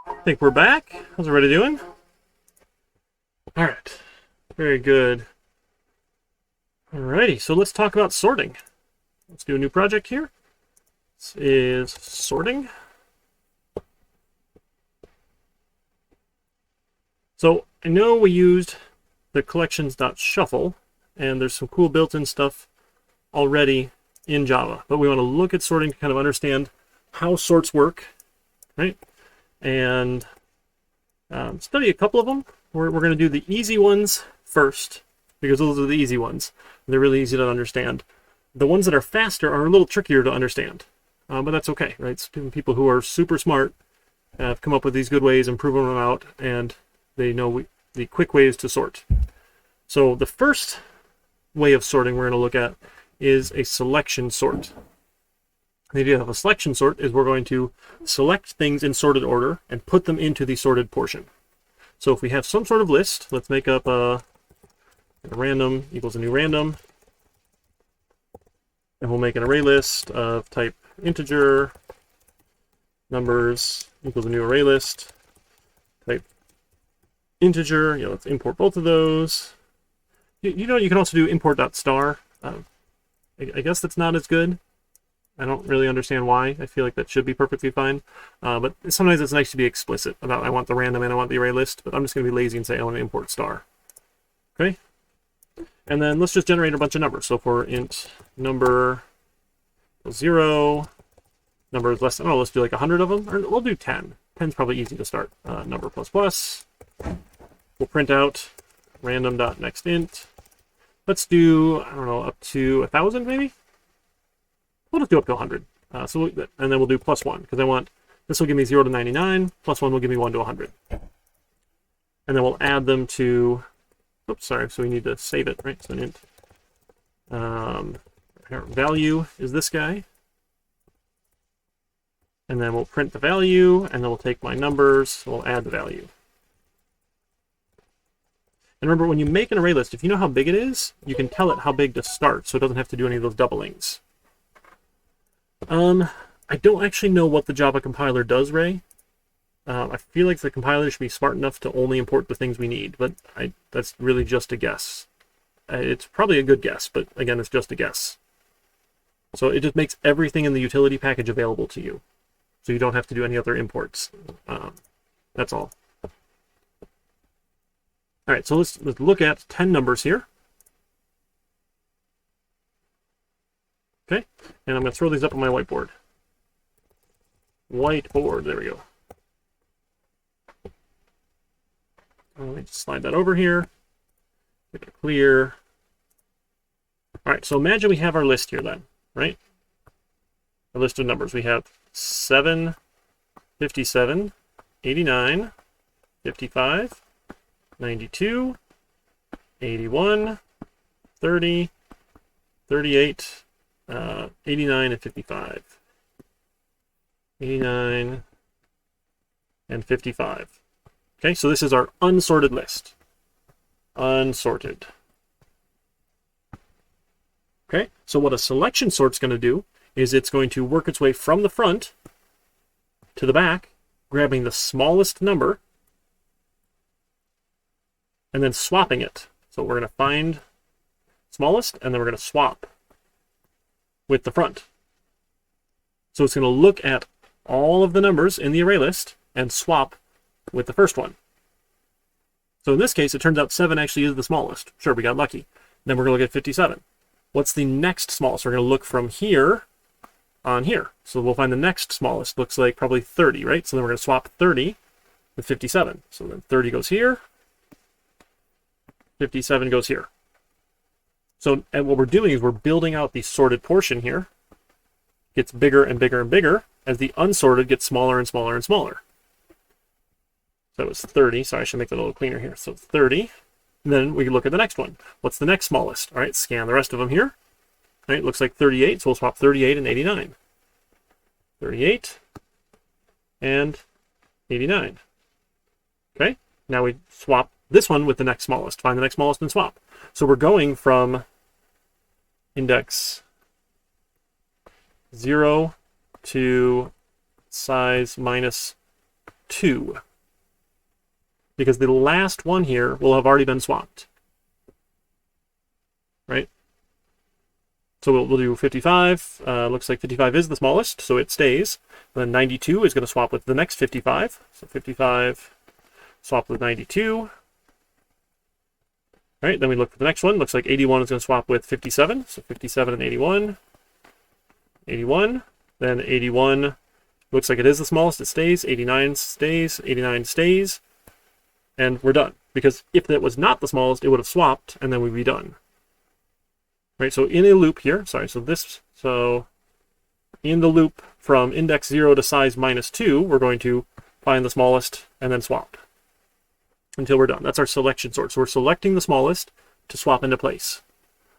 I think we're back. How's everybody doing? Alright. Very good. Alrighty, so let's talk about sorting. Let's do a new project here. This is sorting. So I know we used the collections.shuffle, and there's some cool built-in stuff already in Java, but we want to look at sorting to kind of understand how sorts work, right? And study a couple of them. We're going to do the easy ones first, because those are the easy ones. They're really easy to understand. The ones that are faster are a little trickier to understand, but that's okay, right? People who are super smart have come up with these good ways and proven them out, and they know the quick ways to sort. So the first way of sorting we're going to look at is a selection sort. The idea of a selection sort is we're going to select things in sorted order and put them into the sorted portion. So if we have some sort of list, let's make up a random equals a new random, and we'll make an array list of type integer, numbers equals a new array list, type integer. Let's import both of those. You know, you can also do import.star. I guess that's not as good. I don't really understand why. I feel like that should be perfectly fine. But sometimes it's nice to be explicit about I want the random and I want the array list, but I'm just going to be lazy and say I want to import star. Okay? And then let's just generate a bunch of numbers. So for int number 0, number is less than, let's do like 100 of them. Or we'll do 10. 10's probably easy to start. Number plus plus. We'll print out random.nextInt. Let's do, I don't know, up to 1,000 maybe? We'll just do up to 100. And then we'll do plus 1, because I want, this will give me 0 to 99, plus 1 will give me 1 to 100. And then we'll add them to, oops, sorry, so we need to save it, right? So int value is this guy. And then we'll print the value, and then we'll take my numbers, so we'll add the value. And remember, when you make an array list, if you know how big it is, you can tell it how big to start, so it doesn't have to do any of those doublings. I don't actually know what the Java compiler does, Ray. I feel like the compiler should be smart enough to only import the things we need, but that's really just a guess. It's probably a good guess, but again, it's just a guess. So it just makes everything in the utility package available to you, so you don't have to do any other imports. That's all. All right, so let's look at 10 numbers here. Okay, and I'm going to throw these up on my whiteboard. Whiteboard, there we go. Let me just slide that over here. Make it clear. All right, so imagine we have our list here then, right? Our list of numbers. We have 7, 57, 89, 55, 92, 81, 30, 38, 89 and 55. 89 and 55. Okay, so this is our unsorted list. Unsorted. Okay, so what a selection sort's going to do is it's going to work its way from the front to the back, grabbing the smallest number, and then swapping it. So we're going to find smallest, and then we're going to swap with the front. So it's going to look at all of the numbers in the array list and swap with the first one. So in this case, it turns out 7 actually is the smallest. Sure, we got lucky. Then we're going to look at 57. What's the next smallest? We're going to look from here on here. So we'll find the next smallest. Looks like probably 30, right? So then we're going to swap 30 with 57. So then 30 goes here. 57 goes here. So and what we're doing is we're building out the sorted portion here. It gets bigger and bigger and bigger as the unsorted gets smaller and smaller and smaller. So it was 30. Sorry, I should make that a little cleaner here. So 30. And then we can look at the next one. What's the next smallest? All right, scan the rest of them here. All right, looks like 38. So we'll swap 38 and 89. 38 and 89. Okay, now we swap this one with the next smallest. Find the next smallest and swap. So we're going from index 0 to size minus 2. Because the last one here will have already been swapped. Right? So we'll do 55. Looks like 55 is the smallest, so it stays. And then 92 is going to swap with the next 55. So 55 swap with 92. All right, then we look for the next one. Looks like 81 is going to swap with 57. So 57 and 81. 81. Then 81 looks like it is the smallest. It stays. 89 stays. 89 stays. And we're done. Because if that was not the smallest, it would have swapped, and then we'd be done. Right, so in a loop here, so in the loop from index 0 to size minus 2, we're going to find the smallest and then swap until we're done. That's our selection sort. So we're selecting the smallest to swap into place.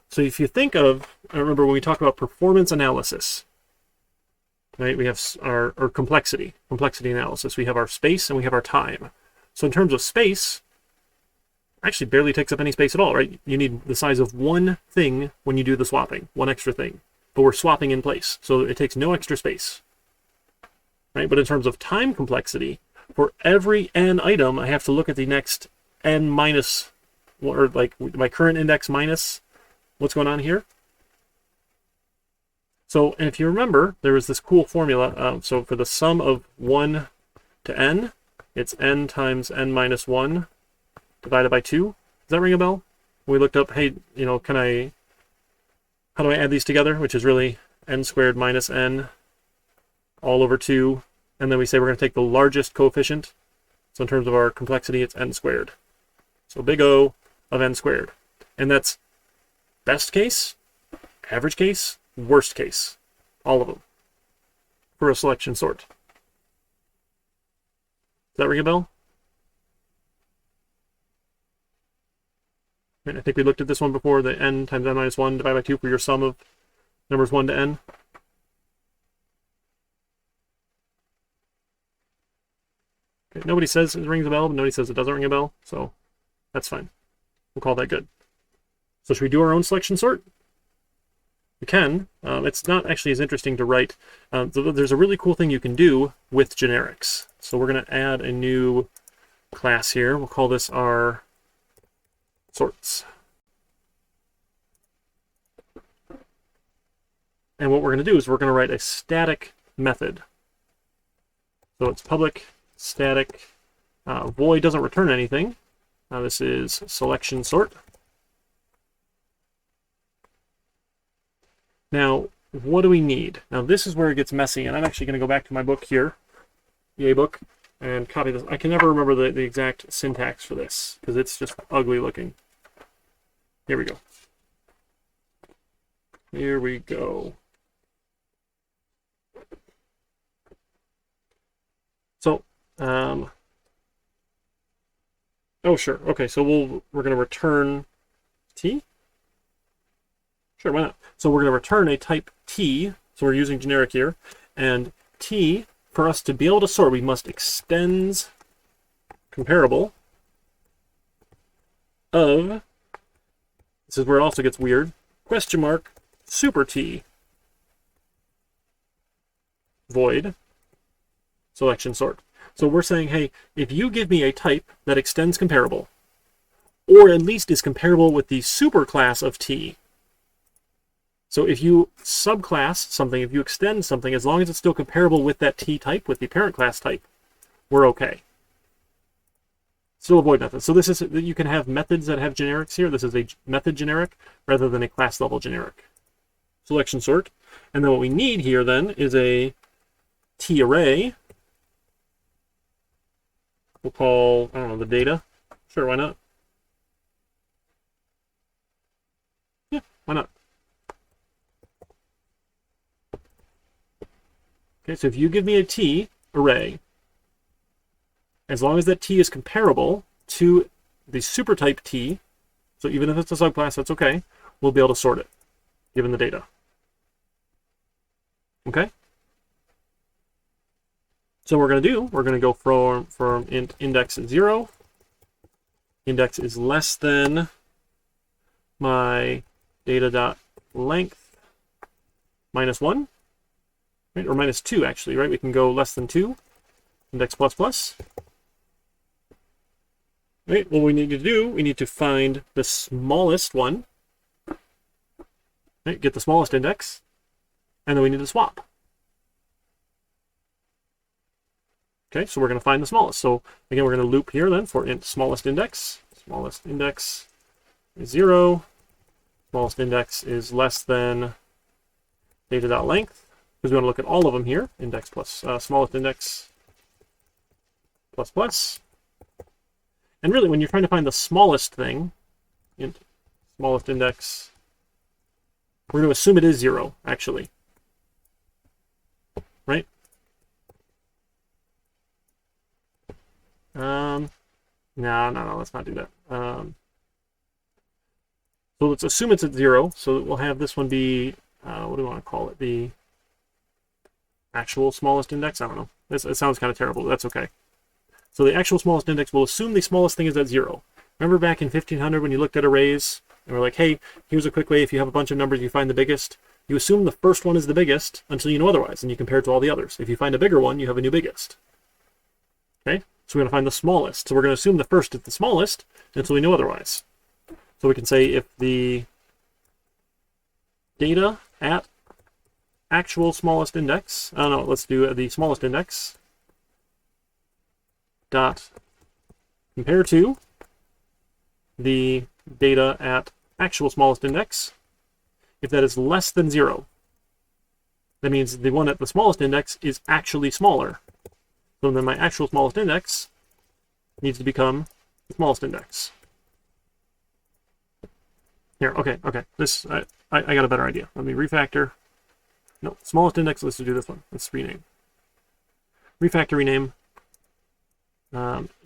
So if you think of, I remember when we talked about performance analysis, right, we have our complexity analysis. We have our space and we have our time. So in terms of space, actually barely takes up any space at all, right? You need the size of one thing when you do the swapping, one extra thing. But we're swapping in place, so it takes no extra space, right? But in terms of time complexity, for every n item, I have to look at the next n minus, or like my current index minus what's going on here. So, and if you remember, there was this cool formula. So for the sum of 1 to n, it's n times n minus 1 divided by 2. Does that ring a bell? We looked up, hey, you know, how do I add these together? Which is really n squared minus n all over 2. And then we say we're going to take the largest coefficient. So in terms of our complexity, it's n squared. So big O of n squared. And that's best case, average case, worst case. All of them. For a selection sort. Does that ring a bell? And I think we looked at this one before, the n times n minus 1 divided by 2 for your sum of numbers 1 to n. Okay, nobody says it rings a bell, but nobody says it doesn't ring a bell, so that's fine. We'll call that good. So should we do our own selection sort? We can. It's not actually as interesting to write. There's a really cool thing you can do with generics. So we're going to add a new class here. We'll call this our sorts. And what we're going to do is we're going to write a static method. So it's public static void doesn't return anything. This is selection sort. Now, what do we need? Now, this is where it gets messy, and I'm actually going to go back to my book here, EA book, and copy this. I can never remember the exact syntax for this, because it's just ugly looking. Here we go. Here we go. So, oh, sure. Okay, so we're going to return T. Sure, why not? So we're going to return a type T. So we're using generic here. And T, for us to be able to sort, we must extends comparable of, this is where it also gets weird, question mark, super T, void, selection sort. So we're saying, hey, if you give me a type that extends comparable, or at least is comparable with the superclass of T. So if you subclass something, if you extend something, as long as it's still comparable with that T type, with the parent class type, we're okay. Still a void method. So this is, you can have methods that have generics here. This is a method generic rather than a class level generic. Selection sort. And then what we need here then is a T array. We'll call, I don't know, the data. Sure, why not? Yeah, why not? Okay, so if you give me a T array, as long as that T is comparable to the supertype T, so even if it's a subclass, that's okay, we'll be able to sort it, given the data. Okay? So what we're going to go from index 0. Index is less than my data dot length minus 1. right? Or minus 2, actually, right? We can go less than 2, index plus plus. Right, what we need to do, we need to find the smallest one, right? Get the smallest index, and then we need to swap. Okay, so we're going to find the smallest. So again, we're going to loop here then for int smallest index. Smallest index is 0. Smallest index is less than data.length, because we want to look at all of them here. Index plus smallest index plus plus. And really, when you're trying to find the smallest thing, int smallest index, we're going to assume it is 0, actually. Right? No, let's not do that. So let's assume it's at 0. So we'll have this one be, what do we want to call it? The actual smallest index? I don't know. It sounds kind of terrible, but that's okay. So the actual smallest index will assume the smallest thing is at 0. Remember back in 1500 when you looked at arrays and we're like, hey, here's a quick way. If you have a bunch of numbers, you find the biggest. You assume the first one is the biggest until you know otherwise, and you compare it to all the others. If you find a bigger one, you have a new biggest. Okay? So we're going to find the smallest. So we're going to assume the first is the smallest until we know otherwise. So we can say if the data at actual smallest index, oh no, let's do the smallest index, dot compare to the data at actual smallest index. If that is less than 0, that means the one at the smallest index is actually smaller. So then my actual smallest index needs to become the smallest index. Here, okay. This I got a better idea. Let me refactor. No, smallest index, let's do this one. Let's rename. Refactor, rename.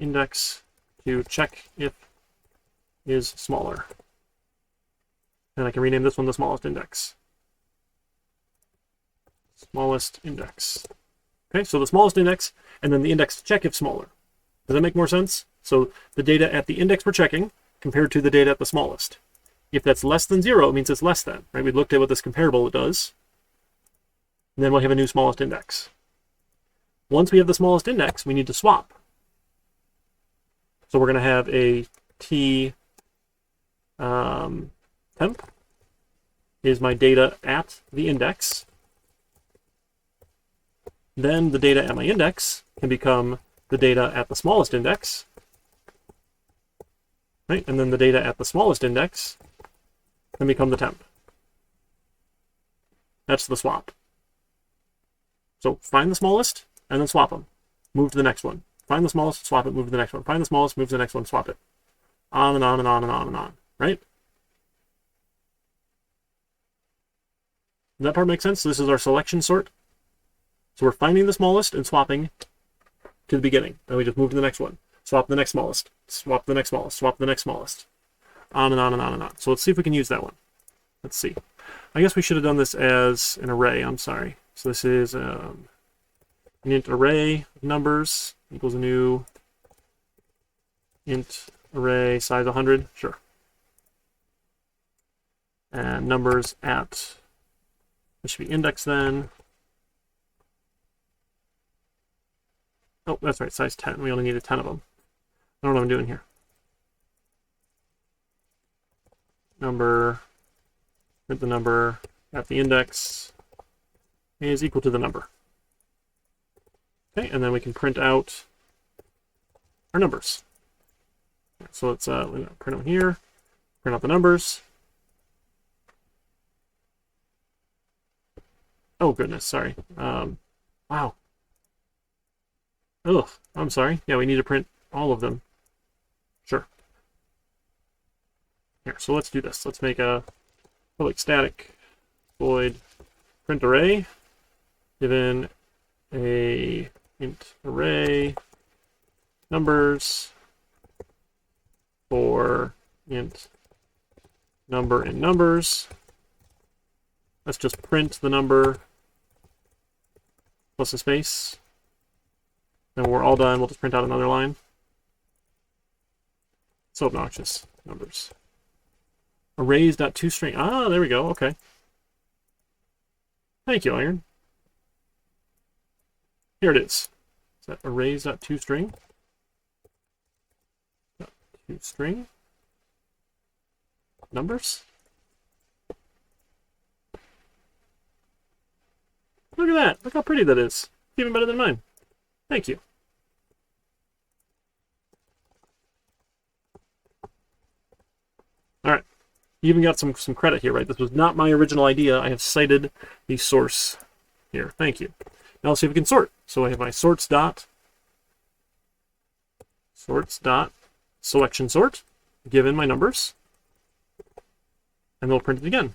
Index to check if is smaller. And I can rename this one the smallest index. Smallest index. Okay, so the smallest index, and then the index to check if smaller. Does that make more sense? So the data at the index we're checking compared to the data at the smallest. If that's less than 0, it means it's less than, right? We looked at what this comparable does. And then we'll have a new smallest index. Once we have the smallest index, we need to swap. So we're going to have a t temp is my data at the index. Then the data at my index can become the data at the smallest index. Right? And then the data at the smallest index can become the temp. That's the swap. So find the smallest and then swap them. Move to the next one. Find the smallest, swap it, move to the next one. Find the smallest, move to the next one, swap it. On and on and on and on and on. Right? Does that part make sense? So this is our selection sort. So we're finding the smallest and swapping to the beginning. Then we just move to the next one. Swap the next smallest. Swap the next smallest. Swap the next smallest. On and on and on and on. So let's see if we can use that one. Let's see. I guess we should have done this as an array. I'm sorry. So this is an int array of numbers equals a new int array size 100. Sure. And numbers at, this should be index then. Oh, that's right, size 10. We only needed 10 of them. I don't know what I'm doing here. Number, print the number at the index is equal to the number. Okay, and then we can print out our numbers. So let's print out here, print out the numbers. Oh goodness, sorry. Wow. Ugh, I'm sorry. Yeah, we need to print all of them. Sure. Here, so let's do this. Let's make a public static void print array given a int array numbers for int number in numbers. Let's just print the number plus a space. Then when we're all done, we'll just print out another line. So obnoxious. Numbers. Arrays.toString. Ah, there we go. Okay. Thank you, Iron. Here it is. Is that arrays.toString? ToString numbers. Look at that. Look how pretty that is. Even better than mine. Thank you. All right. You even got some credit here, right? This was not my original idea. I have cited the source here. Thank you. Now let's see if we can sort. So I have my sorts dot selection sort, given my numbers, and we'll print it again.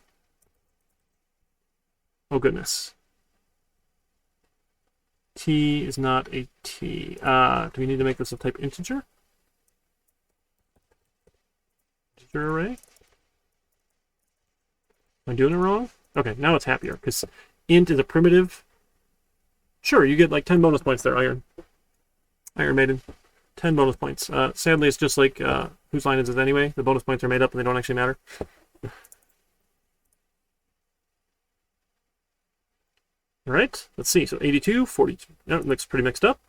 Oh goodness. T is not a T. Do we need to make this a type integer? Integer array? Am I doing it wrong? Okay, now it's happier, because int is a primitive. Sure, you get like 10 bonus points there, Iron Maiden. 10 bonus points. Sadly, it's just like, whose line is it anyway? The bonus points are made up and they don't actually matter. All right, let's see. So 82, 42. Oh, it looks pretty mixed up.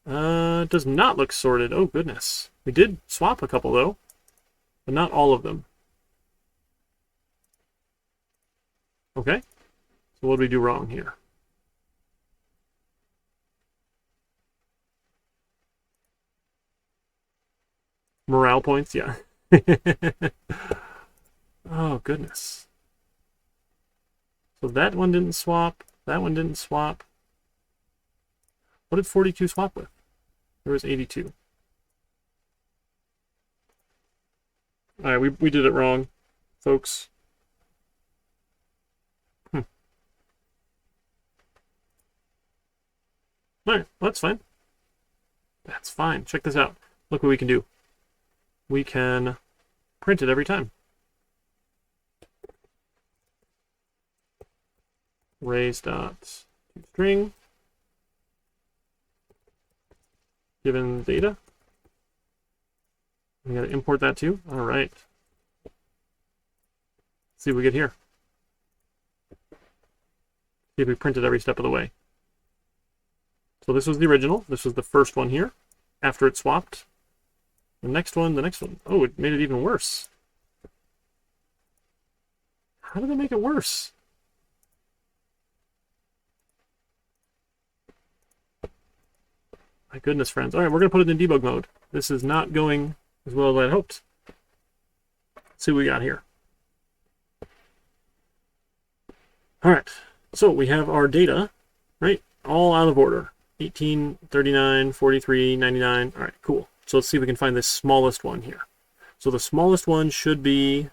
It does not look sorted. Oh, goodness. We did swap a couple, though, but not all of them. Okay, so what did we do wrong here? Morale points, yeah. Oh, goodness. So that one didn't swap. That one didn't swap. What did 42 swap with? There was 82. All right, we did it wrong, folks. All right, well, that's fine. That's fine. Check this out. Look what we can do. We can print it every time. Arrays.toString given data. We got to import that too. All right. Let's see what we get here. See if we print it every step of the way. So this was the original. This was the first one here. After it swapped. The next one. Oh, it made it even worse. How did it make it worse? My goodness, friends. All right, we're going to put it in debug mode. This is not going as well as I hoped. Let's see what we got here. All right, so we have our data, right? All out of order. 18, 39, 43, 99. All right, cool. So let's see if we can find the smallest one here. So the smallest one should be,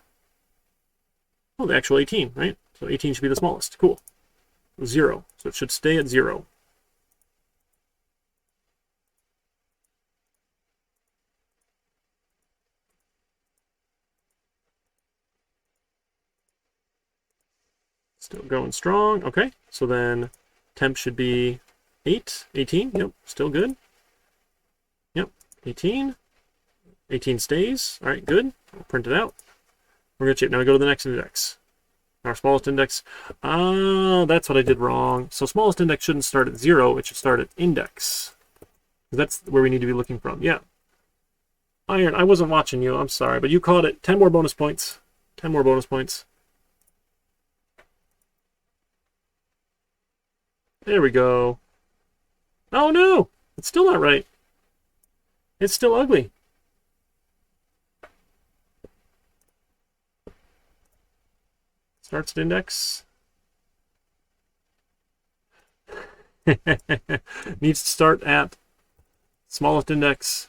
oh, the actual 18, right? So 18 should be the smallest. Cool. 0. So it should stay at 0. Still going strong. Okay, so then temp should be 18. Yep, still good. Yep, 18. 18 stays. All right, good. We'll print it out. We're good shape. Now we go to the next index. Our smallest index. That's what I did wrong. So smallest index shouldn't start at 0. It should start at index. That's where we need to be looking from. Yeah. Iron, I wasn't watching you. I'm sorry, but you caught it. 10 more bonus points. 10 more bonus points. There we go. Oh no! It's still not right. It's still ugly. Starts at index. Needs to start at smallest index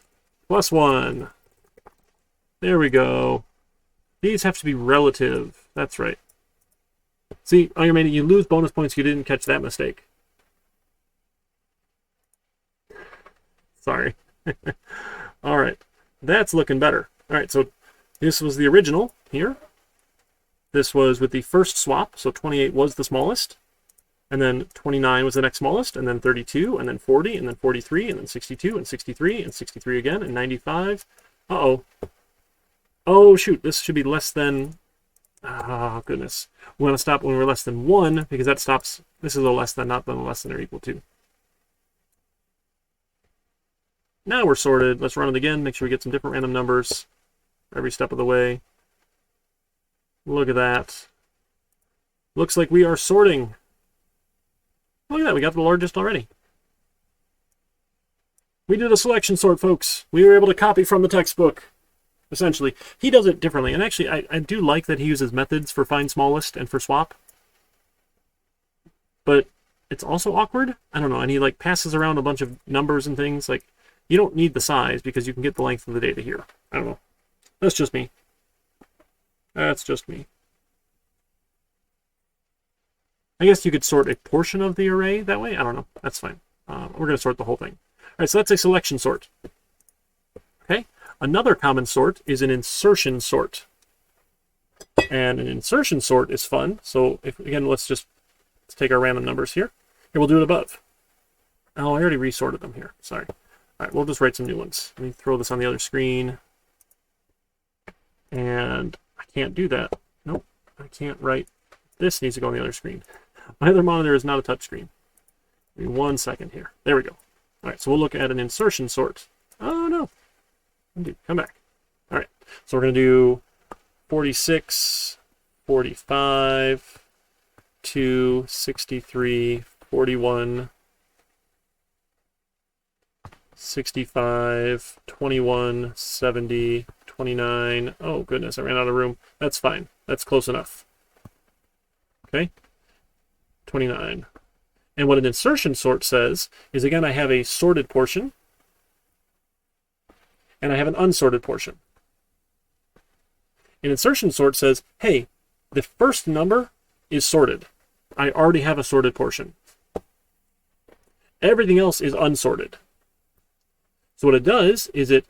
+1. There we go. These have to be relative. That's right. See, Iron Man, you lose bonus points. You didn't catch that mistake. Sorry. All right. That's looking better. All right, so this was the original here. This was with the first swap, so 28 was the smallest. And then 29 was the next smallest, and then 32, and then 40, and then 43, and then 62, and 63, and 63 again, and 95. Uh-oh. Oh, shoot, this should be less than... Oh, goodness. We want to stop when we're less than 1, because that stops... This is a less than, not than, less than or equal to. Now we're sorted. Let's run it again. Make sure we get some different random numbers every step of the way. Look at that. Looks like we are sorting. Look at that. We got the largest already. We did a selection sort, folks. We were able to copy from the textbook, essentially. He does it differently. And actually, I do like that he uses methods for find smallest and for swap. But it's also awkward. I don't know. And he like passes around a bunch of numbers and things. Like, you don't need the size because you can get the length of the data here. I don't know. That's just me. That's just me. I guess you could sort a portion of the array that way. I don't know. That's fine. We're going to sort the whole thing. All right, so that's a selection sort. Okay. Another common sort is an insertion sort. And an insertion sort is fun. So if, again, let's take our random numbers here. Here, we'll do it above. Oh, I already resorted them here. Sorry. All right, we'll just write some new ones. Let me throw this on the other screen. And I can't do that. Nope, I can't write. This needs to go on the other screen. My other monitor is not a touch screen. Give me 1 second here. There we go. All right, so we'll look at an insertion sort. Oh, no. Undo. Come back. All right, so we're going to do 46, 45, 2, 63, 41, 65, 21, 70, 29. Oh, goodness, I ran out of room. That's fine. That's close enough. Okay, 29. And what an insertion sort says is, again, I have a sorted portion and I have an unsorted portion. An insertion sort says, hey, the first number is sorted. I already have a sorted portion. Everything else is unsorted. So what it does is it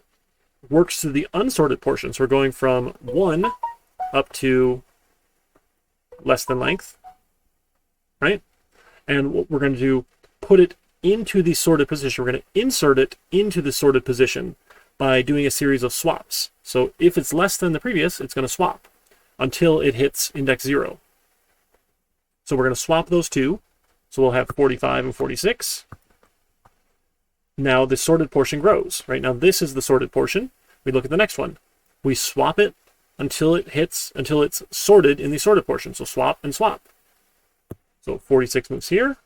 works through the unsorted portion. So we're going from 1 up to less than length, right? And what we're going to do, put it into the sorted position. We're going to insert it into the sorted position by doing a series of swaps. So if it's less than the previous, it's going to swap until it hits index 0. So we're going to swap those two. So we'll have 45 and 46. Now the sorted portion grows, right? Now this is the sorted portion. We look at the next one. We swap it until it's sorted in the sorted portion. So swap and swap. So 46 moves here.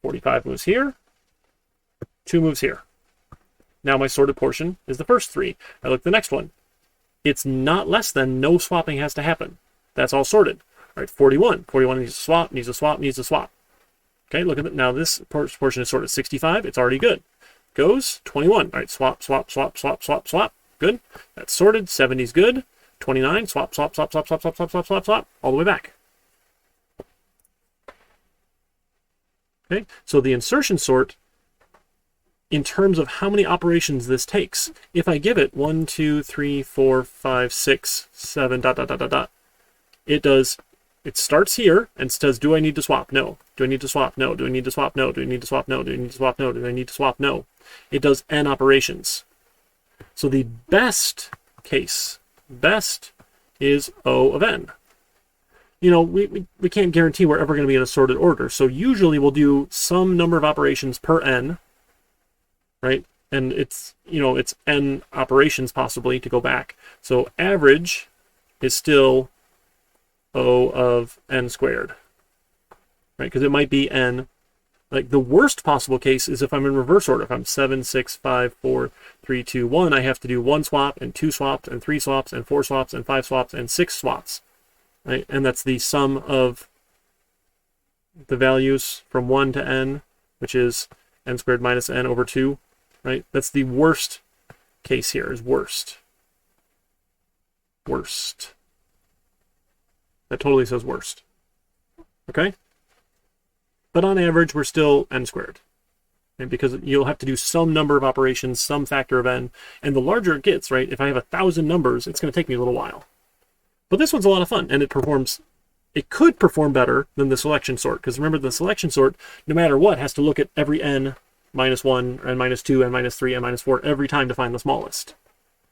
45 moves here. 2 moves here. Now my sorted portion is the first 3. I look at the next one. It's not less than, no swapping has to happen. That's all sorted. All right, 41. 41 needs to swap, needs to swap, needs to swap. Okay, look at it. Now this portion is sorted. 65, it's already good. Goes 21. All right, swap, swap, swap, swap, swap, swap. Good. That's sorted. 70 is good. 29, swap, swap, swap, swap, swap, swap, swap, swap, swap, swap, all the way back. Okay, so the insertion sort, in terms of how many operations this takes, if I give it 1, 2, 3, 4, 5, 6, 7, dot, dot, dot, dot, dot, it starts here and says, do I need to swap? No. Do I need to swap? No. Do I need to swap? No. Do I need to swap? No. Do I need to swap? No. Do I need to swap? No. It does n operations. So the best case, best is O of n. You know, we can't guarantee we're ever going to be in a sorted order. So usually we'll do some number of operations per n, right? And it's, you know, it's n operations possibly to go back. So average is still O of n squared, right? Because it might be n. Like the worst possible case is if I'm in reverse order. If I'm 7, 6, 5, 4, 3, 2, 1, I have to do 1 swap and 2 swaps and 3 swaps and 4 swaps and 5 swaps and 6 swaps, right? And that's the sum of the values from 1 to n, which is n squared minus n over 2, right? That's the worst case here, is worst. Worst. That totally says worst. Okay? But on average, we're still n squared. And because you'll have to do some number of operations, some factor of n. And the larger it gets, right? If I have 1,000 numbers, it's going to take me a little while. But this one's a lot of fun. And it could perform better than the selection sort. Because remember, the selection sort, no matter what, has to look at every n minus 1, n minus 2, n minus 3, n minus 4 every time to find the smallest.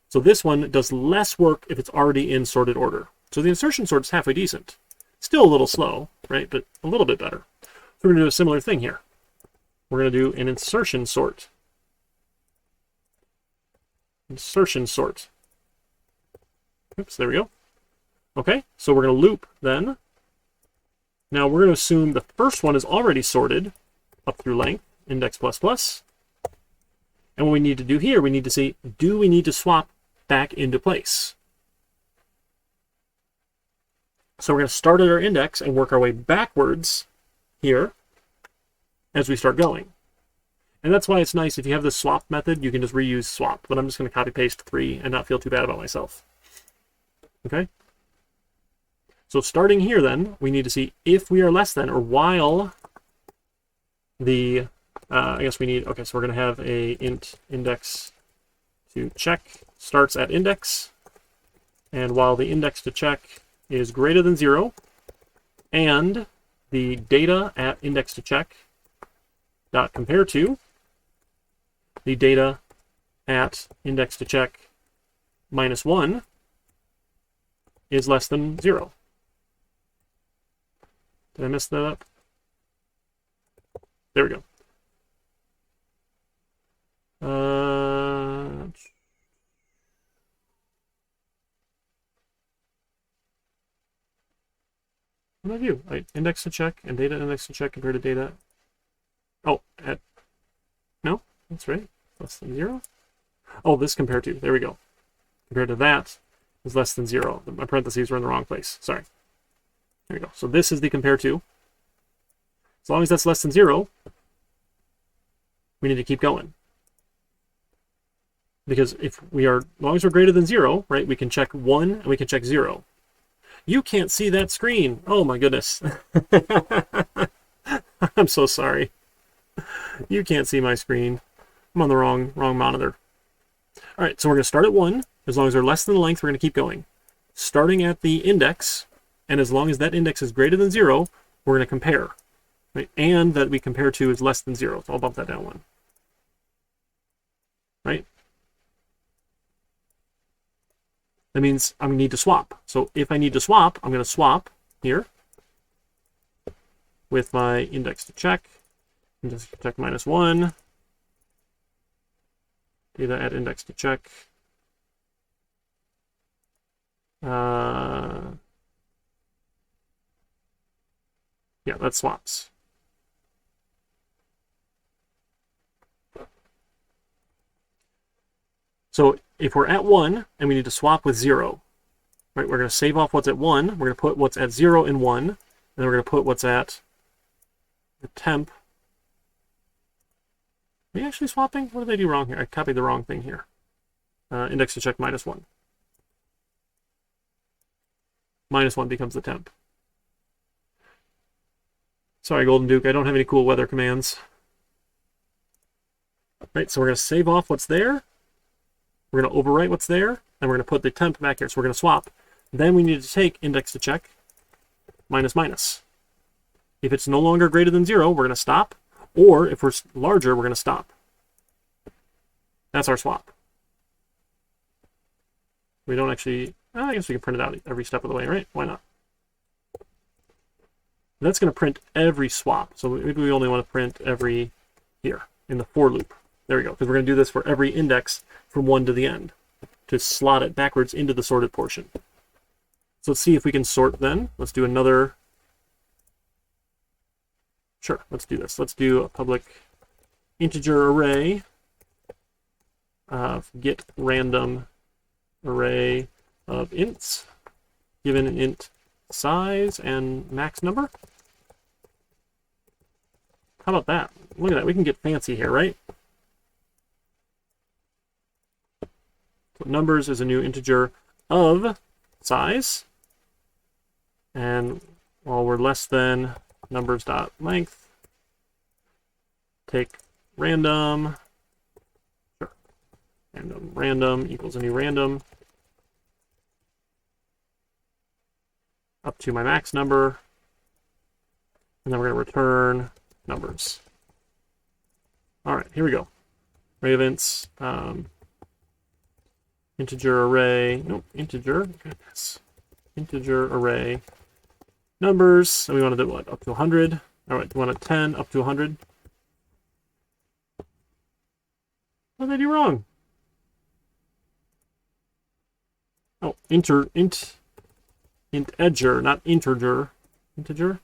So this one does less work if it's already in sorted order. So the insertion sort is halfway decent. Still a little slow, right? But a little bit better. So we're going to do a similar thing here. We're going to do an insertion sort. insertion sort. Oops, there we go. Okay, so we're going to loop then. Now we're going to assume the first one is already sorted up through length, index plus plus. And what we need to do here, we need to see, do we need to swap back into place? So we're going to start at our index and work our way backwards here as we start going. And that's why it's nice if you have the swap method, you can just reuse swap. But I'm just going to copy paste 3 and not feel too bad about myself. Okay? So starting here then, we need to see if we are less than or while the, I guess we need, okay, so we're going to have a int index to check starts at index. And while the index to check is greater than 0, and the data at index to check dot compare to the data at index to check -1 is less than 0. Did I mess that up? There we go. What did I do? Index to check and data index to check compared to data. Oh, no, that's right. Less than 0. Oh, this compared to. There we go. Compared to that is less than 0. My parentheses were in the wrong place. Sorry. There we go. So this is the compare to. As long as that's less than 0, we need to keep going. Because if we are, as long as we're greater than 0, right, we can check 1 and we can check 0. You can't see that screen. Oh my goodness. I'm so sorry. You can't see my screen. I'm on the wrong monitor. All right, so we're going to start at 1. As long as they're less than the length, we're going to keep going. Starting at the index, and as long as that index is greater than 0, we're going to compare. Right? And that we compare to is less than 0. So I'll bump that down 1. Right? That means I need to swap. So if I need to swap, I'm going to swap here with my index to check. Index to check -1. Data at index to check. Yeah, that swaps. So if we're at 1 and we need to swap with 0, right, we're going to save off what's at 1. We're going to put what's at 0 in 1, and then we're going to put what's at the temp. Are we actually swapping? What did I do wrong here? I copied the wrong thing here. Index to check -1. -1 becomes the temp. Sorry, Golden Duke, I don't have any cool weather commands. Right, so we're going to save off what's there. We're going to overwrite what's there, and we're going to put the temp back here. So we're going to swap. Then we need to take index to check -. If it's no longer greater than 0, we're going to stop. Or if we're larger, we're going to stop. That's our swap. We don't actually, I guess we can print it out every step of the way, right? Why not? That's going to print every swap. So maybe we only want to print every here in the for loop. There we go, because we're going to do this for every index from 1 to the end to slot it backwards into the sorted portion. So let's see if we can sort then. Let's do another. Sure, let's do this. Let's do a public integer array of get random array of ints given an int size and max number. How about that? Look at that. We can get fancy here, right? So numbers is a new integer of size. And while we're less than numbers.length, take random. Sure. Random equals a new random up to my max number. And then we're going to return numbers. All right, here we go. Array of ints, integer array, nope, integer, goodness. Integer array numbers, and we want to do what, up to 100? All right, we want a 10 up to 100. What did I do wrong? Oh, integer, not integer. Integer.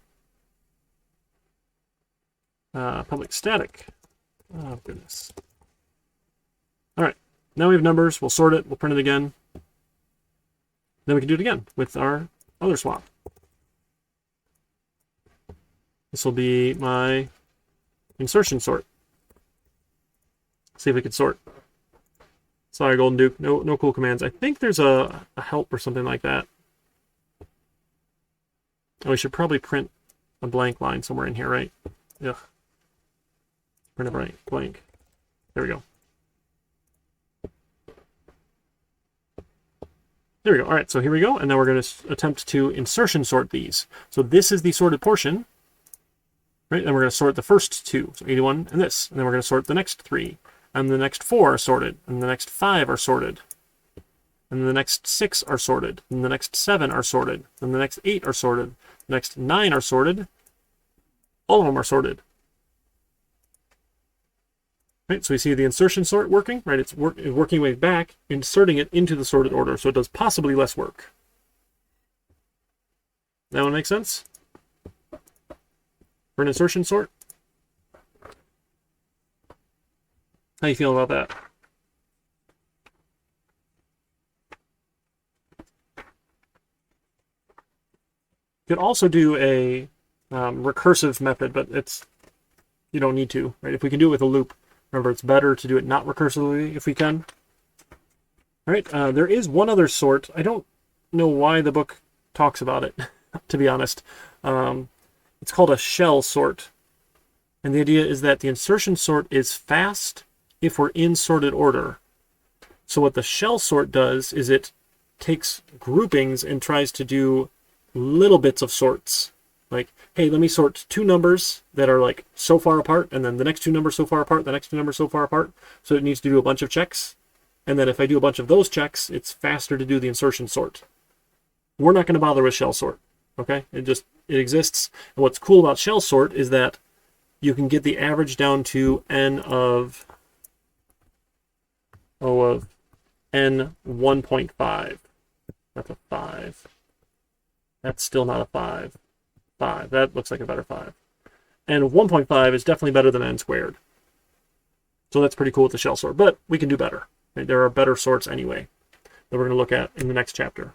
Public static. Oh, goodness. All right. Now we have numbers. We'll sort it. We'll print it again. Then we can do it again with our other swap. This will be my insertion sort. See if we can sort. Sorry, Golden Duke. No cool commands. I think there's a help or something like that. Oh, we should probably print a blank line somewhere in here, right? Ugh. Print a blank. There we go. There we go. All right, so here we go. And now we're going to attempt to insertion sort these. So this is the sorted portion, right? And we're going to sort the first two, so 81 and this. And then we're going to sort the next 3. And the next 4 are sorted. And the next 5 are sorted. And the next 6 are sorted. And the next 7 are sorted. And the next 8 are sorted. The next 9 are sorted. All of them are sorted. Right, so we see the insertion sort working, right? It's working way back, inserting it into the sorted order, so it does possibly less work. That one makes sense? For an insertion sort? How you feel about that? You could also do a recursive method, but you don't need to, right? If we can do it with a loop, remember, it's better to do it not recursively if we can. All right, there is one other sort. I don't know why the book talks about it, to be honest. It's called a shell sort. And the idea is that the insertion sort is fast if we're in sorted order. So what the shell sort does is it takes groupings and tries to do little bits of sorts. Like, hey, let me sort 2 numbers that are like so far apart, and then the next 2 numbers so far apart, the next 2 numbers so far apart. So it needs to do a bunch of checks. And then if I do a bunch of those checks, it's faster to do the insertion sort. We're not going to bother with shell sort. Okay? It exists. And what's cool about shell sort is that you can get the average down to n of n 1.5. That's a 5. That's still not a 5. 5. That looks like a better 5. And 1.5 is definitely better than n squared. So that's pretty cool with the shell sort, but we can do better. Right? There are better sorts anyway that we're going to look at in the next chapter.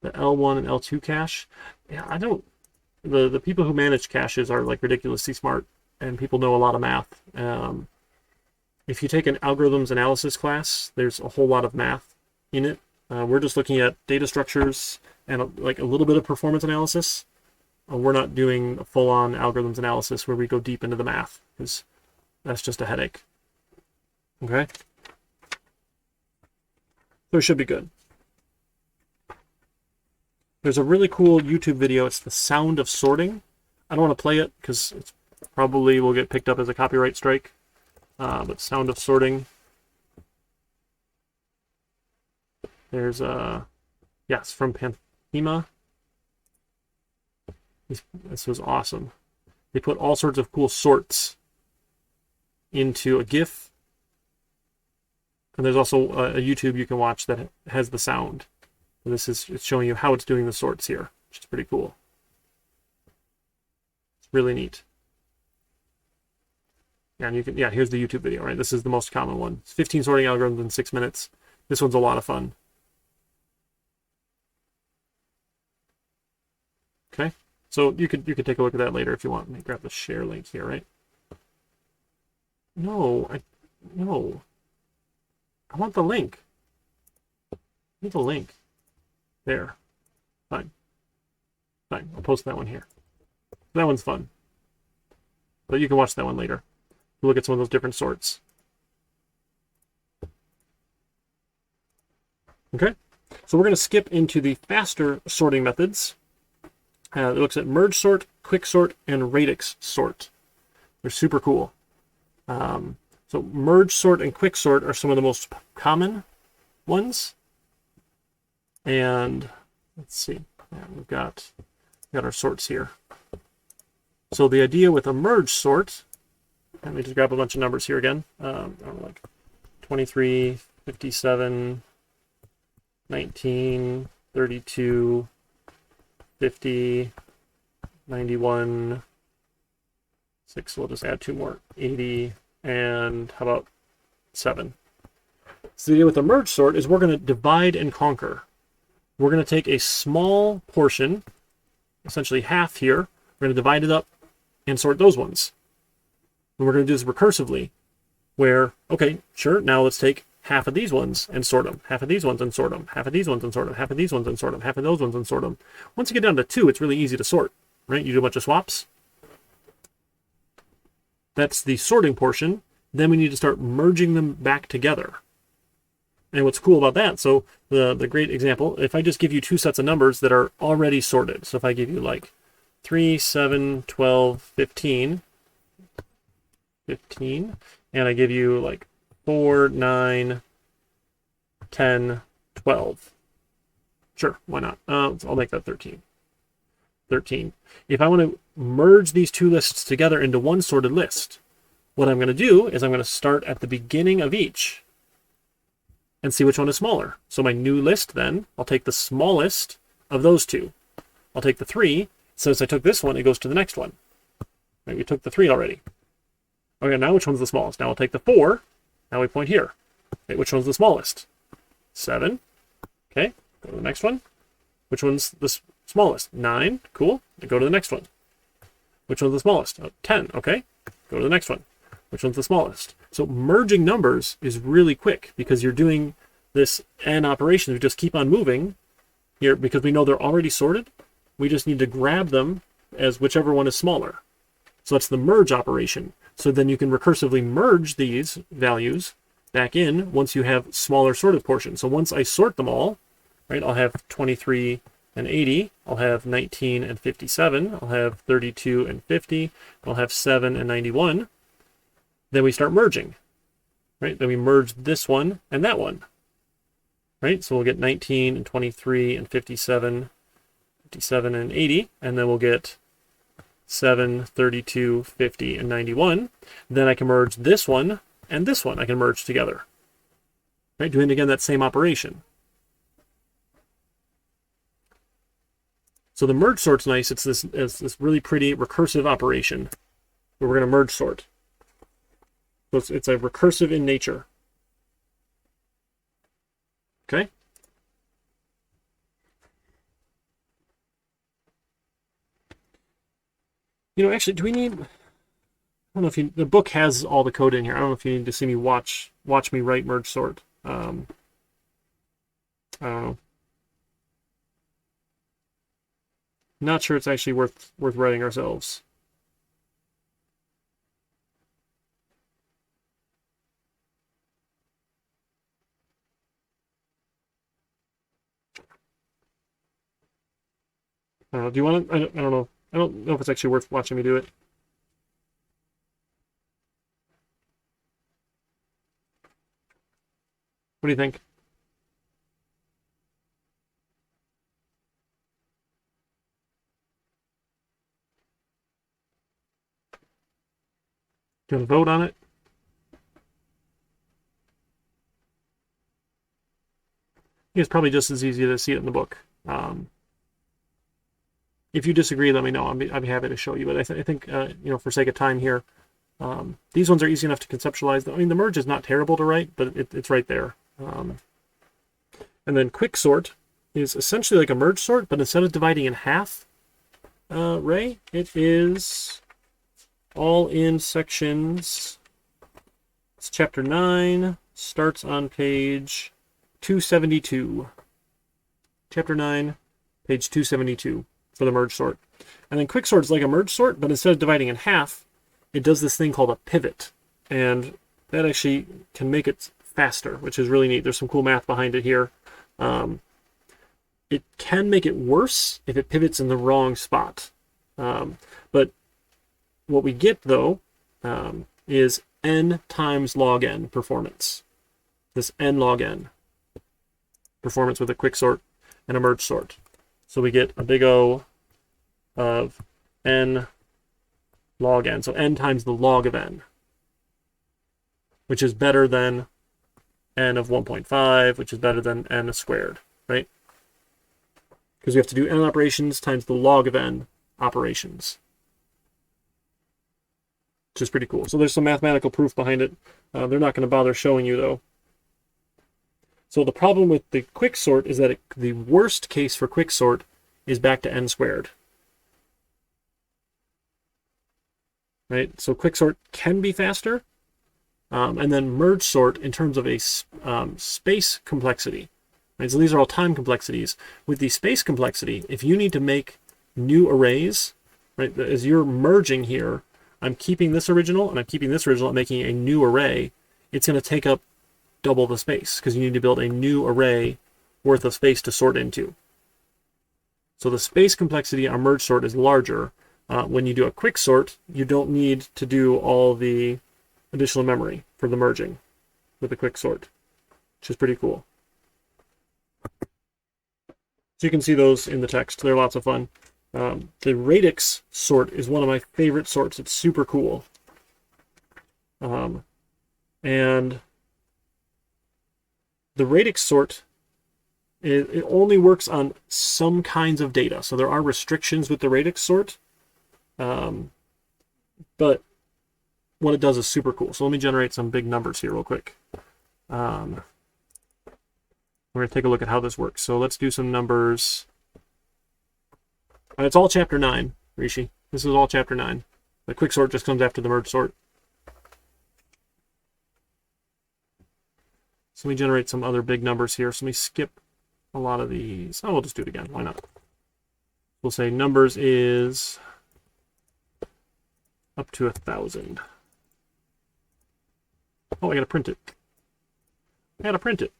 The L1 and L2 cache. Yeah, I don't... The people who manage caches are like ridiculously smart, and people know a lot of math. If you take an algorithms analysis class, there's a whole lot of math in it. We're just looking at data structures and like a little bit of performance analysis. We're not doing a full-on algorithms analysis where we go deep into the math, because that's just a headache. Okay? So it should be good. There's a really cool YouTube video. It's the sound of sorting. I don't want to play it because it probably will get picked up as a copyright strike. But sound of sorting. There's yes, from Panthema. This was awesome. They put all sorts of cool sorts into a GIF. And there's also a YouTube you can watch that has the sound. And it's showing you how it's doing the sorts here, which is pretty cool. It's really neat. And you can, here's the YouTube video, right? This is the most common one. It's 15 sorting algorithms in 6 minutes. This one's a lot of fun. Okay, so you could take a look at that later if you want. Let me grab the share link here, right? No. I want the link. I need the link. There. Fine. I'll post that one here. That one's fun. But you can watch that one later. Look at some of those different sorts. Okay, so we're going to skip into the faster sorting methods. It looks at merge sort, quick sort, and radix sort. They're super cool. So merge sort and quick sort are some of the most common ones. And let's see, we've got our sorts here. So the idea with a merge sort, let me just grab a bunch of numbers here again. I don't know, like 23, 57, 19, 32, 50, 91, 6, we'll just add 2 more, 80, and how about 7? So the idea with a merge sort is we're going to divide and conquer. We're going to take a small portion, essentially half here, we're going to divide it up and sort those ones. And we're going to do this recursively, where, okay, sure, now let's take half of these ones and sort them, half of these ones and sort them, half of these ones and sort them, half of these ones and sort them, half of those ones and sort them. Once you get down to 2, it's really easy to sort, right? You do a bunch of swaps. That's the sorting portion. Then we need to start merging them back together. And what's cool about that, so the great example, if I just give you 2 sets of numbers that are already sorted, so if I give you like 3, 7, 12, 15, and I give you like 4, 9, 10, 12. Sure, why not? I'll make that 13. If I want to merge these 2 lists together into one sorted list, what I'm going to do is I'm going to start at the beginning of each and see which one is smaller. So my new list then, I'll take the smallest of those 2. I'll take the 3. Since I took this one, it goes to the next one. Right, we took the 3 already. Okay, now which one's the smallest? Now I'll take the 4. Now we point here. Okay, which one's the smallest? 7. Okay, go to the next one. Which one's the smallest? 9. Cool. Go to the next one. Which one's the smallest? 10. Okay, go to the next one. Which one's the smallest? So merging numbers is really quick because you're doing this AND operation. We just keep on moving here because we know they're already sorted. We just need to grab them as whichever one is smaller. So that's the merge operation. So then you can recursively merge these values back in once you have smaller sorted portions. So once I sort them all, right, I'll have 23 and 80, I'll have 19 and 57, I'll have 32 and 50, I'll have 7 and 91. Then we start merging, right? Then we merge this one and that one, right? So we'll get 19 and 23 and 57, 57 and 80, and then we'll get 7, 32, 50, and 91. Then I can merge this one and this one. I can merge together, right? Doing again that same operation. So the merge sort's nice. It's this really pretty recursive operation where we're going to merge sort. So it's a recursive in nature. Okay? You know, actually, do we need... I don't know if the book has all the code in here. I don't know if you need to see me watch me write merge sort. I don't know. Not sure it's actually worth writing ourselves. Do you want to? I don't know. I don't know if it's actually worth watching me do it. What do you think? Do you want to vote on it? I think it's probably just as easy to see it in the book. If you disagree, let me know. I'd be happy to show you. But I think you know, for sake of time here, these ones are easy enough to conceptualize. I mean, the merge is not terrible to write, but it's right there. And then quick sort is essentially like a merge sort, but instead of dividing in half, Ray, it is all in sections. It's chapter 9, starts on page 272. Chapter 9, page 272 for the merge sort. And then quick sort is like a merge sort, but instead of dividing in half, it does this thing called a pivot. And that actually can make it faster, which is really neat. There's some cool math behind it here. It can make it worse if it pivots in the wrong spot. But what we get, though, is n times log n performance. This n log n performance with a quick sort and a merge sort. So we get a big O of n log n. So n times the log of n, which is better than n of 1.5, which is better than n squared, right? Because we have to do n operations times the log of n operations, which is pretty cool. So there's some mathematical proof behind it. They're not going to bother showing you, though. So the problem with the quicksort is that the worst case for quicksort is back to n squared. Right? So quicksort can be faster. And then merge sort in terms of a space complexity. Right? So these are all time complexities. With the space complexity, if you need to make new arrays, right, as you're merging here, I'm keeping this original and I'm keeping this original and making a new array, it's going to take up double the space because you need to build a new array worth of space to sort into. So the space complexity on merge sort is larger. When you do a quick sort, you don't need to do all the additional memory for the merging with a quick sort, which is pretty cool. So you can see those in the text. They're lots of fun. The radix sort is one of my favorite sorts. It's super cool. And the radix sort, it only works on some kinds of data. So there are restrictions with the radix sort. But what it does is super cool. So let me generate some big numbers here real quick. We're going to take a look at how this works. So let's do some numbers. It's all chapter 9, Rishi. This is all chapter 9. The quick sort just comes after the merge sort. So let me generate some other big numbers here. So let me skip a lot of these. Oh, we'll just do it again. Why not? We'll say numbers is up to 1,000. Oh, I gotta print it. I gotta print it.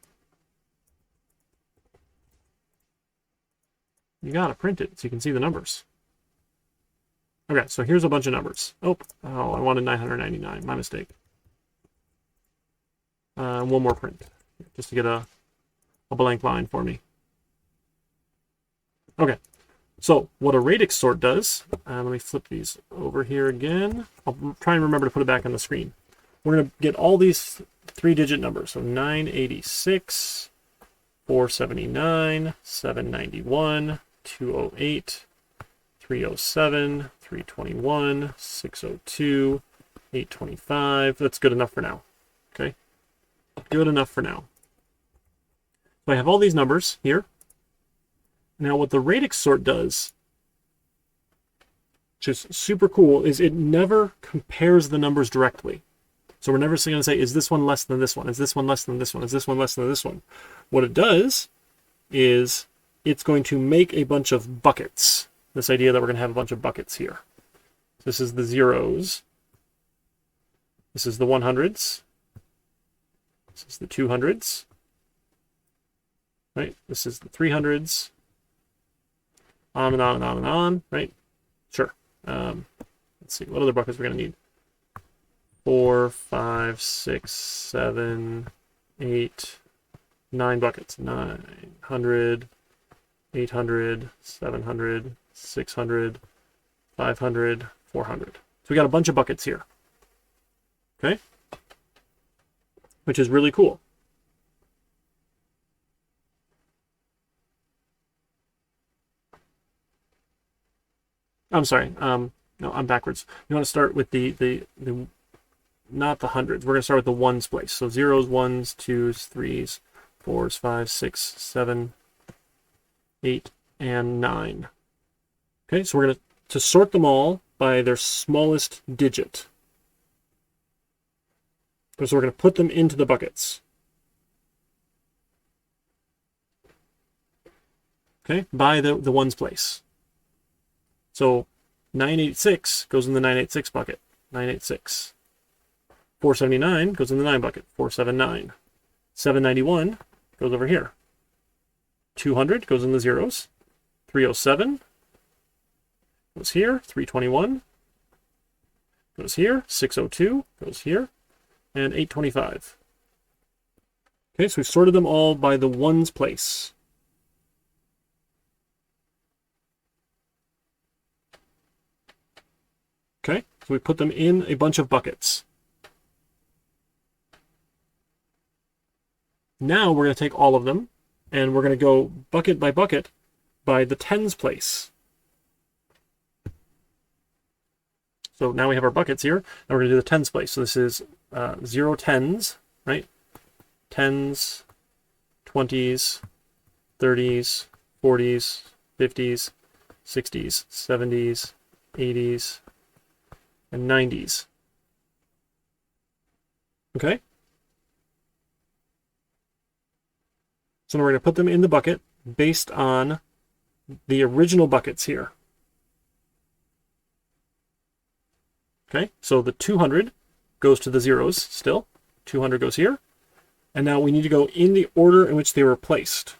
You gotta print it so you can see the numbers. Okay, so here's a bunch of numbers. Oh, I wanted 999. My mistake. One more print, just to get a blank line for me. Okay, so what a radix sort does, let me flip these over here again. I'll try and remember to put it back on the screen. We're going to get all these 3-digit numbers. So 986, 479, 791, 208, 307, 321, 602, 825. That's good enough for now. Okay, good enough for now. So I have all these numbers here. Now what the radix sort does, which is super cool, is it never compares the numbers directly. So we're never going to say, is this one less than this one? Is this one less than this one? Is this one less than this one? What it does is it's going to make a bunch of buckets. This idea that we're going to have a bunch of buckets here. This is the zeros. This is the 100s. This is the 200s. Right? This is the 300s. On and on and on and on. Right? Sure. Let's see. What other buckets we're going to need? 4, 5, 6, 7, 8, 9 buckets. 900, 800, 700, 600, 500, 400. So we got a bunch of buckets here. Okay? Which is really cool. I'm sorry. No, I'm backwards. You want to start with the not the hundreds. We're going to start with the ones place. So zeros, ones, twos, threes, fours, 5, 6, 7, 8, and 9. Okay, so we're going to sort them all by their smallest digit. So we're going to put them into the buckets. Okay, by the ones place. So 986 goes in the 986 bucket. 986. 479 goes in the 9 bucket. 479. 791 goes over here. 200 goes in the zeros. 307 goes here. 321 goes here. 602 goes here. And 825. Okay, so we've sorted them all by the ones place. Okay, so So we put them in a bunch of buckets. Now we're going to take all of them, and we're going to go bucket by bucket by the tens place. So now we have our buckets here, and we're going to do the tens place. So this is 0 tens, right? Tens, 20s, 30s, 40s, 50s, 60s, 70s, 80s, and 90s. Okay? So now we're going to put them in the bucket based on the original buckets here. Okay, so the 200 goes to the zeros still. 200 goes here. And now we need to go in the order in which they were placed.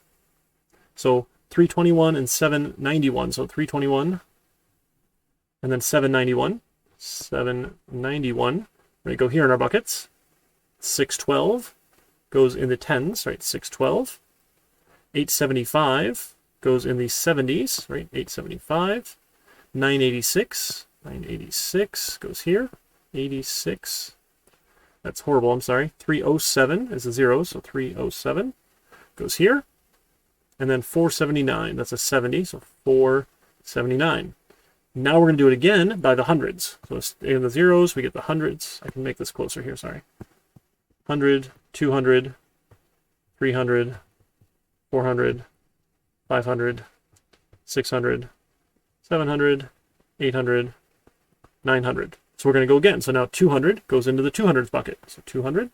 So 321 and 791. So 321 and then 791. 791. We're going to go here in our buckets. 612 goes in the tens, right? 612. 875 goes in the 70s, right? 875. 986. 986 goes here. 86. That's horrible, I'm sorry. 307 is a 0, so 307 goes here. And then 479, that's a 70, so 479. Now we're going to do it again by the hundreds. So in the zeros, we get the hundreds. I can make this closer here, sorry. 100, 200, 300, 400, 500, 600, 700, 800, 900. So we're going to go again. So now 200 goes into the 200s bucket. So 200,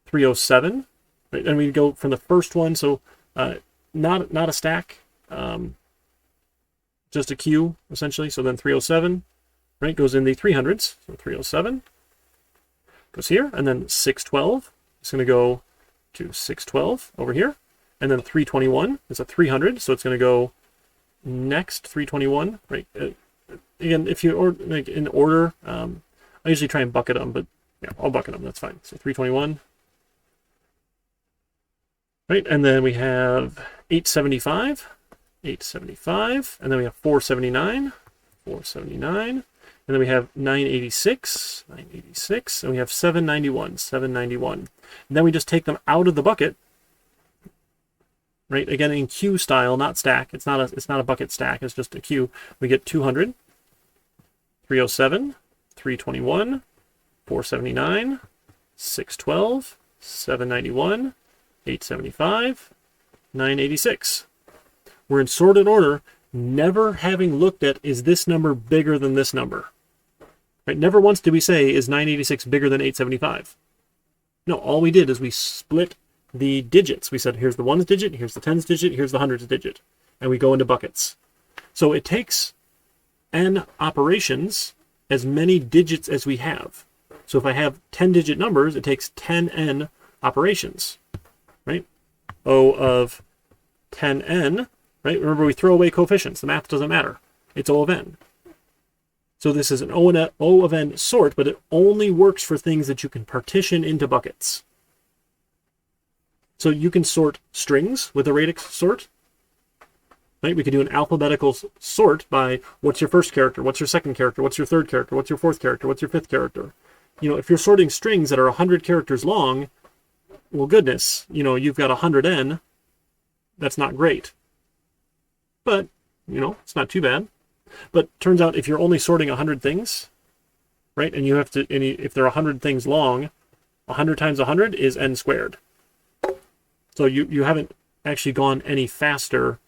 307, right? And we go from the first one. So not a stack, just a queue essentially. So then 307, right, goes in the 300s. So 307 goes here, and then 612 is going to go to 612 over here, and then 321 is a 300, so it's going to go next 321, right? Again, if you like in order, I usually try and bucket them, but yeah, I'll bucket them. That's fine. So 321, right? And then we have 875, 875, and then we have 479, 479, and then we have 986, 986, and we have 791, 791. And then we just take them out of the bucket, right? Again, in queue style, not stack. It's not a bucket stack. It's just a queue. We get 200. 307, 321, 479, 612, 791, 875, 986. We're in sorted order, never having looked at, is this number bigger than this number? Right? Never once did we say, is 986 bigger than 875? No, all we did is we split the digits. We said, here's the ones digit, here's the tens digit, here's the hundreds digit. And we go into buckets. So it takes n operations as many digits as we have. So if I have 10-digit numbers, it takes 10n operations, right? O of 10n, right? Remember, we throw away coefficients. The math doesn't matter. It's O of n. So this is an O of n sort, but it only works for things that you can partition into buckets. So you can sort strings with a radix sort. Right? We could do an alphabetical sort by what's your first character, what's your second character, what's your third character, what's your fourth character, what's your fifth character. You know, if you're sorting strings that are 100 characters long, well, goodness, you know, you've got 100n. That's not great. But, you know, it's not too bad. But turns out if you're only sorting 100 things, right, and you have to, and if they're 100 things long, 100 times 100 is n squared. So you haven't actually gone any faster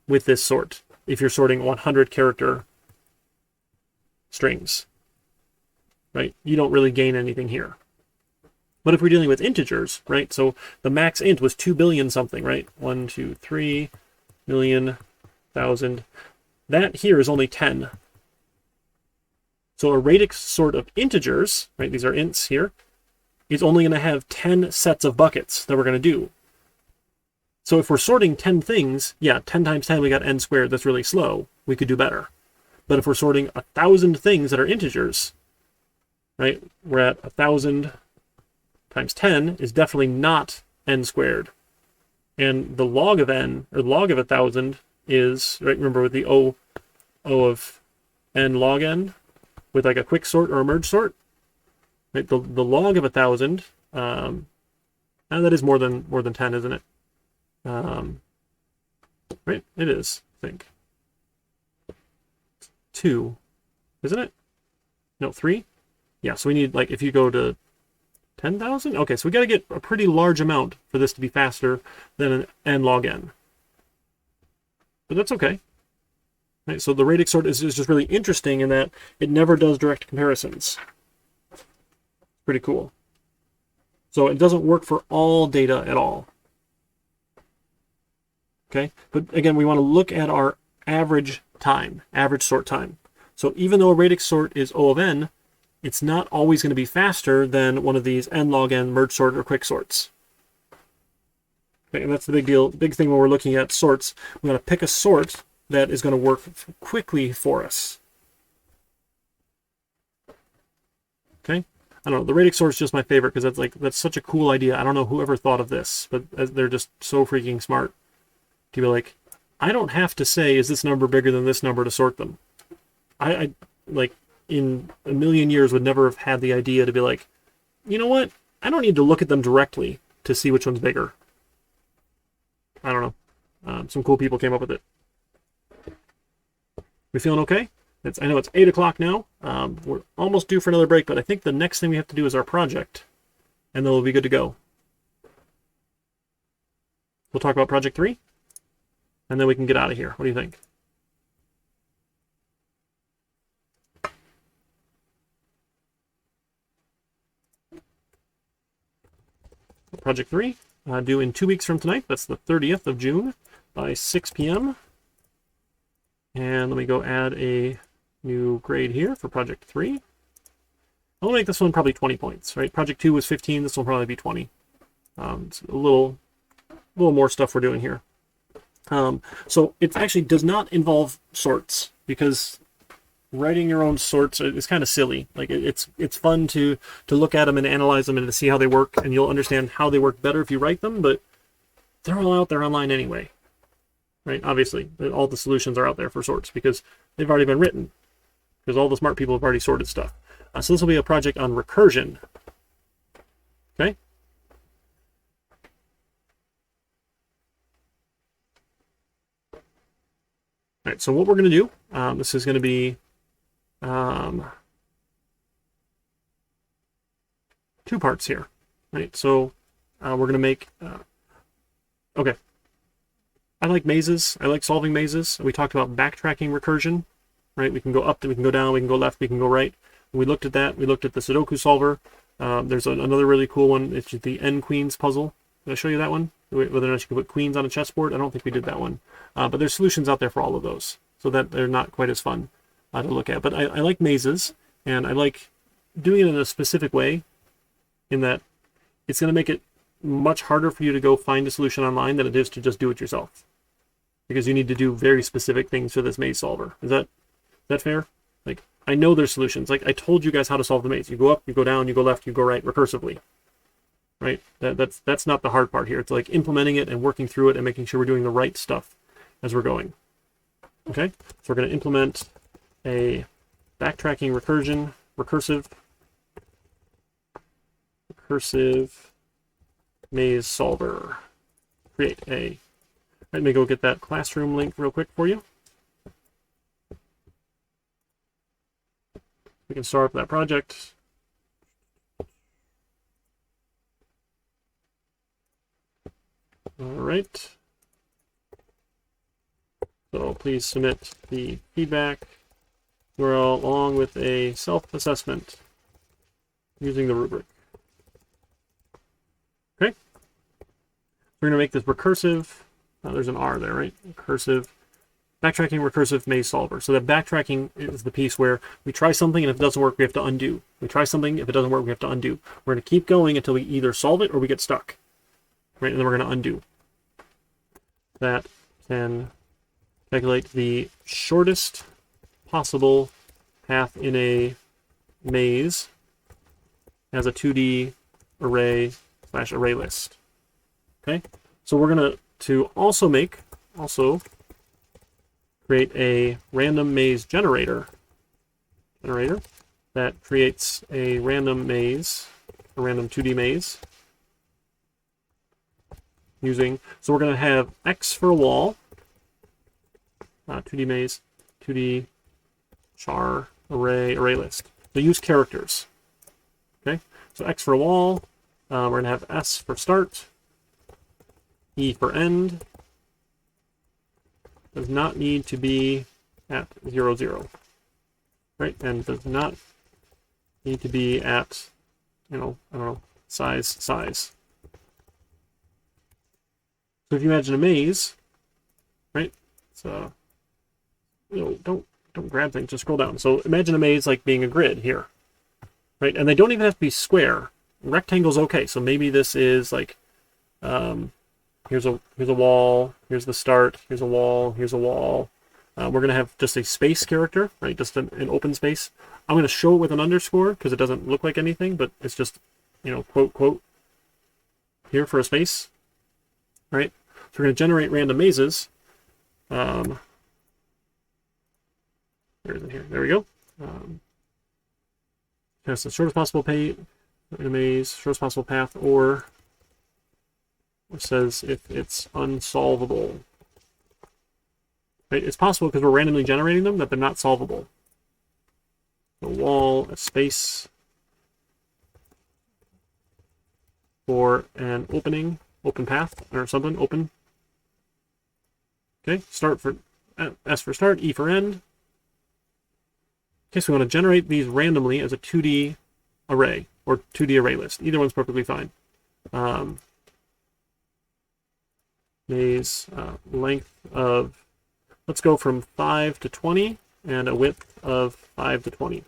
with this sort if you're sorting 100 character strings, right? You don't really gain anything here. But if we're dealing with integers, right? So the max int was 2 billion something, right? 1, 2, 3 million, thousand. That here is only 10. So a radix sort of integers, right? These are ints here, is only going to have 10 sets of buckets that we're going to do. So if we're sorting 10 things, yeah, 10 times 10, we got n squared. That's really slow. We could do better. But if we're sorting 1,000 things that are integers, right, we're at 1,000 times 10 is definitely not n squared. And the log of n, or log of 1,000 is, right, remember with the O of n log n, with like a quick sort or a merge sort. Right? The log of 1,000, and that is more than 10, isn't it? Right? It is, I think. 2, isn't it? No, 3? Yeah, so we need, like, if you go to 10,000? Okay, so we got to get a pretty large amount for this to be faster than an n log n. But that's okay. Right, so the radix sort is just really interesting in that it never does direct comparisons. Pretty cool. So it doesn't work for all data at all. Okay, but again, we want to look at our average time, average sort time. So even though a radix sort is O of n, it's not always going to be faster than one of these n log n merge sort or quick sorts. Okay, and that's the big deal, big thing when we're looking at sorts. We want to pick a sort that is going to work quickly for us. Okay, I don't know, the radix sort is just my favorite because that's such a cool idea. I don't know whoever thought of this, but they're just so freaking smart to be like, I don't have to say, is this number bigger than this number to sort them. I like, in a million years would never have had the idea to be like, you know what? I don't need to look at them directly to see which one's bigger. I don't know. Some cool people came up with it. We feeling okay? I know it's 8 o'clock now. We're almost due for another break, but I think the next thing we have to do is our project, and then we'll be good to go. We'll talk about project 3, and then we can get out of here. What do you think? Project 3, due in 2 weeks from tonight. That's the 30th of June by 6 p.m. And let me go add a new grade here for Project 3. I'll make this one probably 20 points, right? Project 2 was 15, this will probably be 20. It's a little more stuff we're doing here. So it actually does not involve sorts, because writing your own sorts is kind of silly. Like it's fun to look at them and analyze them and to see how they work, and you'll understand how they work better if you write them, but they're all out there online anyway. Right? Obviously, all the solutions are out there for sorts because they've already been written, because all the smart people have already sorted stuff. So this will be a project on recursion. Okay? All right, so what we're going to do, this is going to be 2 parts here. Right? So we're going to make... okay. I like mazes. I like solving mazes. We talked about backtracking recursion, right? We can go up, we can go down, we can go left, we can go right. We looked at that. We looked at the Sudoku solver. There's another really cool one. It's the N queens puzzle. Did I show you that one? Whether or not you can put queens on a chessboard. I don't think we did that one. But there's solutions out there for all of those, so that they're not quite as fun to look at. But I like mazes, and I like doing it in a specific way, in that it's going to make it much harder for you to go find a solution online than it is to just do it yourself, because you need to do very specific things for this maze solver. Is that fair? Like, I know there's solutions. Like, I told you guys how to solve the maze. You go up, you go down, you go left, you go right, recursively. Right? That's not the hard part here. It's like implementing it and working through it and making sure we're doing the right stuff as we're going. Okay? So we're going to implement a backtracking recursive maze solver. Create a... Let me go get that classroom link real quick for you. We can start up that project. All right. So please submit the feedback URL along with a self-assessment using the rubric. Okay. We're going to make this recursive. There's an R there, right? Backtracking recursive maze solver. So that backtracking is the piece where we try something, and if it doesn't work, we have to undo. We try something, if it doesn't work, we have to undo. We're going to keep going until we either solve it or we get stuck. Right? And then we're going to undo. That can calculate the shortest possible path in a maze as a 2D array / array list. Okay? So we're going to also create a random maze generator. that creates a random maze, a random 2D maze. So we're going to have X for a wall, 2D maze, 2D char, array list. So use characters. Okay, so X for a wall, we're going to have S for start, E for end, does not need to be at 0, 0, right? And does not need to be at, I don't know, size. So if you imagine a maze, right? So, don't grab things, just scroll down. So imagine a maze like being a grid here, right? And they don't even have to be square. Rectangle's okay. So maybe this is like, here's a wall, here's the start, here's a wall, here's a wall. We're going to have just a space character, right? Just an open space. I'm going to show it with an underscore because it doesn't look like anything, but it's just, quote, here for a space, right? So we're going to generate random mazes. Where is it here? There we go. That's the shortest possible maze, shortest possible path, or it says if it's unsolvable. Right? It's possible because we're randomly generating them that they're not solvable. A wall, a space for an open path or something, open. Okay, start for S for start, E for end. Okay, so we want to generate these randomly as a 2D array or 2D array list. Either one's perfectly fine. Maze length of, let's go from 5 to 20 and a width of 5 to 20.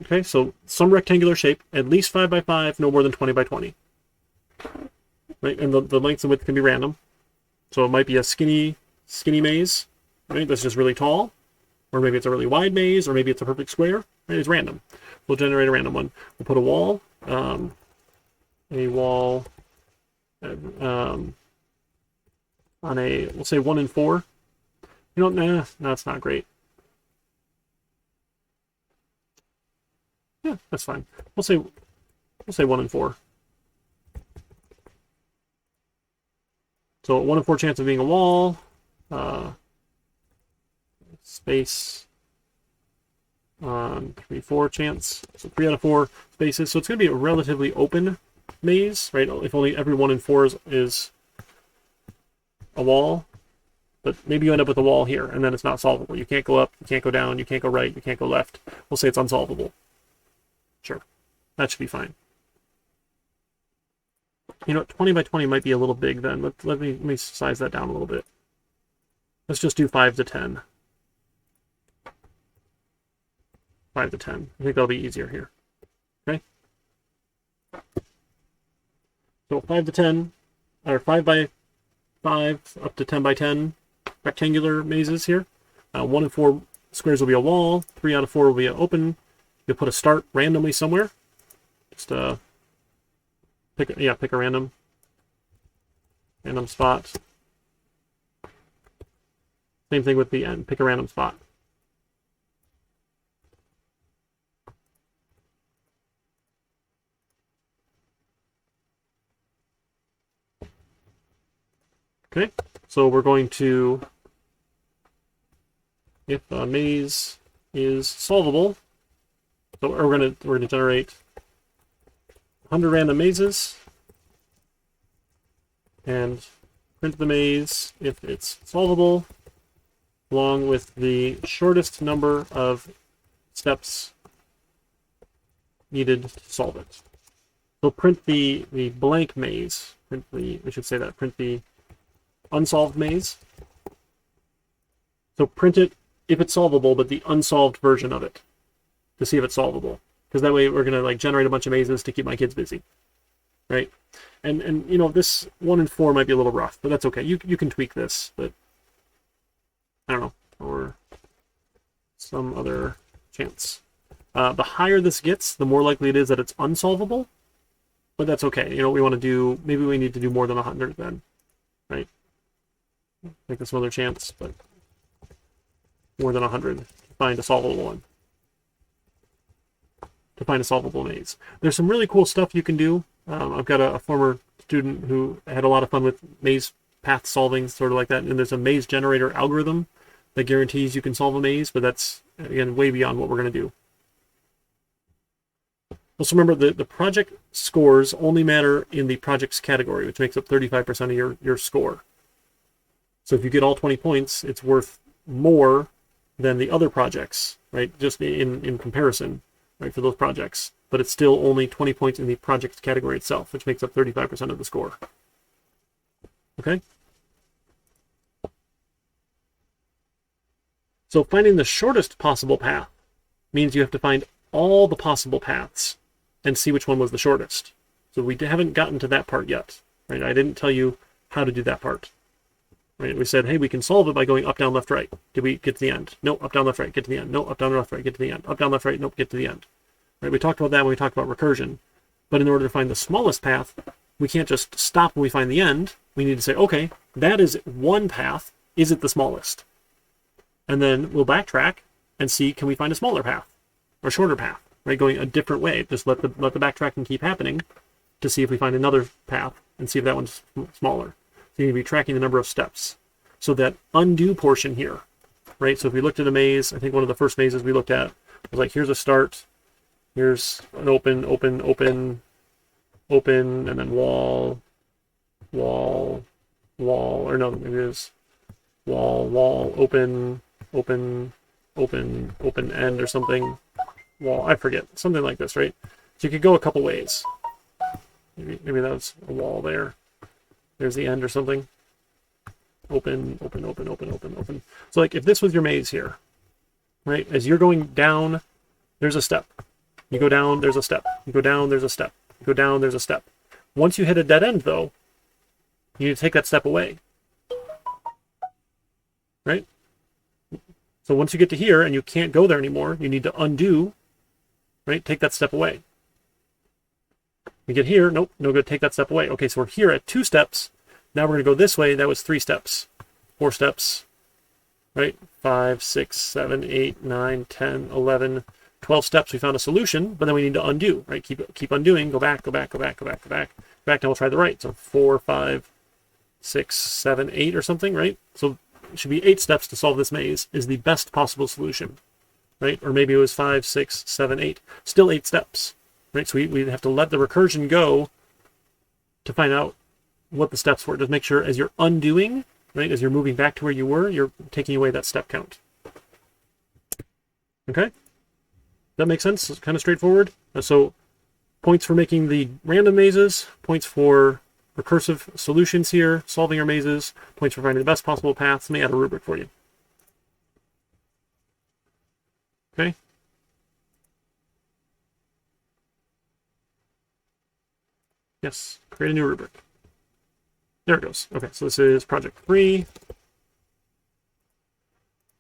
Okay, so some rectangular shape, at least 5 by 5, no more than 20 by 20. Right, and the length and width can be random. So it might be a skinny maze, right? That's just really tall, or maybe it's a really wide maze, or maybe it's a perfect square. Right? It's random. We'll generate a random one. We'll put a wall, on a, we'll say 1 and 4. No, it's not great. Yeah, that's fine. We'll say 1 and 4. So 1 in 4 chance of being a wall, space, 3, 4 chance, so 3 out of 4 spaces. So it's going to be a relatively open maze, right? If only every 1 in 4 is a wall, but maybe you end up with a wall here, and then it's not solvable. You can't go up, you can't go down, you can't go right, you can't go left. We'll say it's unsolvable. Sure, that should be fine. 20 by 20 might be a little big then. Let me size that down a little bit. Let's just do 5 to 10. 5 to 10. I think that'll be easier here. Okay? So 5 to 10, or 5 by 5 up to 10 by 10 rectangular mazes here. 1 in 4 squares will be a wall. 3 out of 4 will be an open. You'll put a start randomly somewhere. Just pick a random spot. Same thing with the end. Pick a random spot. Okay, so we're going to, if a maze is solvable, so we're going to generate 100 random mazes and print the maze if it's solvable, along with the shortest number of steps needed to solve it. So print the blank maze. Print the unsolved maze. So print it if it's solvable, but the unsolved version of it to see if it's solvable. Because that way we're going to generate a bunch of mazes to keep my kids busy. Right? And this 1 in 4 might be a little rough, but that's okay. You can tweak this, but I don't know, or some other chance. The higher this gets, the more likely it is that it's unsolvable, but that's okay. We want to do, maybe we need to do more than 100 then, right? Make this another chance, but more than 100 to find a solvable one. To find a solvable maze. There's some really cool stuff you can do. I've got a former student who had a lot of fun with maze path solving, sort of like that. And there's a maze generator algorithm that guarantees you can solve a maze, but that's, again, way beyond what we're going to do. Also remember, the project scores only matter in the project's category, which makes up 35% of your score. So if you get all 20 points, it's worth more than the other projects, right? Just in comparison, right, for those projects. But it's still only 20 points in the project category itself, which makes up 35% of the score. Okay? So finding the shortest possible path means you have to find all the possible paths and see which one was the shortest. So we haven't gotten to that part yet, right? I didn't tell you how to do that part. Right? We said, hey, we can solve it by going up, down, left, right. Did we get to the end? No, up, down, left, right, get to the end. No, up, down, left, right, get to the end. Up, down, left, right, nope, get to the end. Right? We talked about that when we talked about recursion. But in order to find the smallest path, we can't just stop when we find the end. We need to say, okay, that is one path. Is it the smallest? And then we'll backtrack and see, can we find a smaller path or shorter path, right? Going a different way. Just let the backtracking keep happening to see if we find another path and see if that one's smaller. So you need to be tracking the number of steps. So that undo portion here, right? So if we looked at a maze, I think one of the first mazes we looked at was like, here's a start, here's an open, and then wall, or no, maybe it is wall, open, end or something. Wall, I forget, something like this, right? So you could go a couple ways. Maybe that's a wall there. There's the end or something. Open. So like if this was your maze here, right? As you're going down, there's a step. You go down, there's a step. You go down, there's a step. You go down, there's a step. Once you hit a dead end, though, you need to take that step away. Right? So once you get to here and you can't go there anymore, you need to undo, right? Take that step away. We get here, nope, no good, take that step away. Okay, so we're here at 2 steps. Now we're going to go this way. That was 3 steps, 4 steps, right? 5, 6, 7, 8, 9, 10, 11, 12 steps. We found a solution, but then we need to undo, right? Keep undoing. Go back. Back. Now we'll try the right. So 4, 5, 6, 7, 8 or something, right? So it should be 8 steps to solve this maze is the best possible solution, right? Or maybe it was 5, 6, 7, 8. Still 8 steps, right? So we have to let the recursion go to find out what the steps were. Just make sure as you're undoing, right, as you're moving back to where you were, you're taking away that step count. Okay? That makes sense? It's kind of straightforward. So points for making the random mazes, points for recursive solutions here, solving our mazes, points for finding the best possible paths. Let me add a rubric for you. Okay? Yes, create a new rubric. There it goes. Okay, so this is project 3.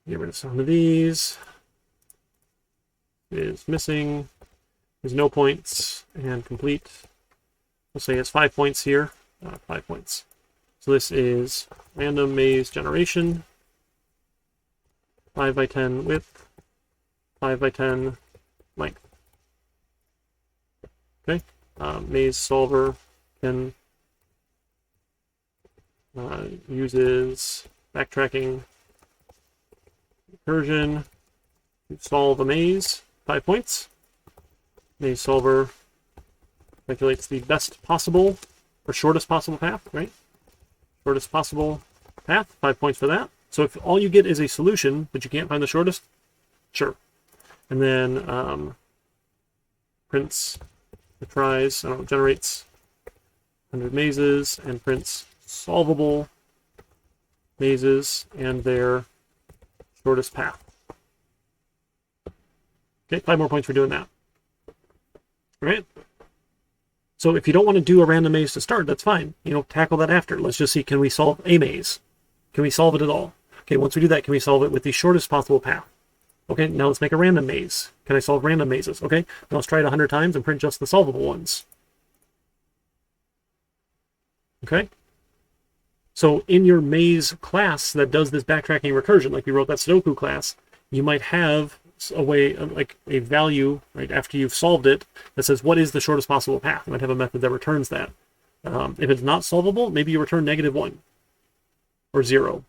Get rid of some of these. It is missing. There's no points and complete. We'll say it's 5 points here. 5 points. So this is random maze generation. 5 by 10 width. 5 by 10 length. Okay. Maze solver can uses backtracking recursion to solve a maze. 5 points. Maze solver calculates the best possible or shortest possible path, right? Shortest possible path. 5 points for that. So if all you get is a solution, but you can't find the shortest, sure. And then prints, retries, generates 100 mazes and prints solvable mazes and their shortest path. Okay, 5 more points for doing that. All right. So if you don't want to do a random maze to start, that's fine. Tackle that after. Let's just see, can we solve a maze? Can we solve it at all? Okay, once we do that, can we solve it with the shortest possible path? Okay, now let's make a random maze. Can I solve random mazes? Okay, now let's try it 100 times and print just the solvable ones. Okay? So in your maze class that does this backtracking recursion, like we wrote that Sudoku class, you might have a way, like a value, right, after you've solved it that says, what is the shortest possible path? You might have a method that returns that. If it's not solvable, maybe you return -1 or 0,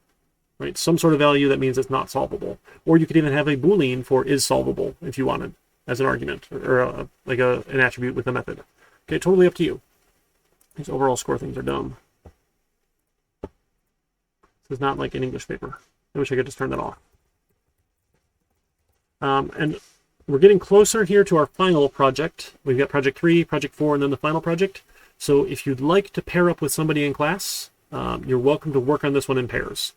right? Some sort of value that means it's not solvable. Or you could even have a Boolean for is solvable if you wanted as an argument, or an attribute with a method. Okay, totally up to you. These overall score things are dumb. This is not like an English paper. I wish I could just turn that off. And we're getting closer here to our final project. We've got project 3, project 4, and then the final project. So if you'd like to pair up with somebody in class, you're welcome to work on this one in pairs.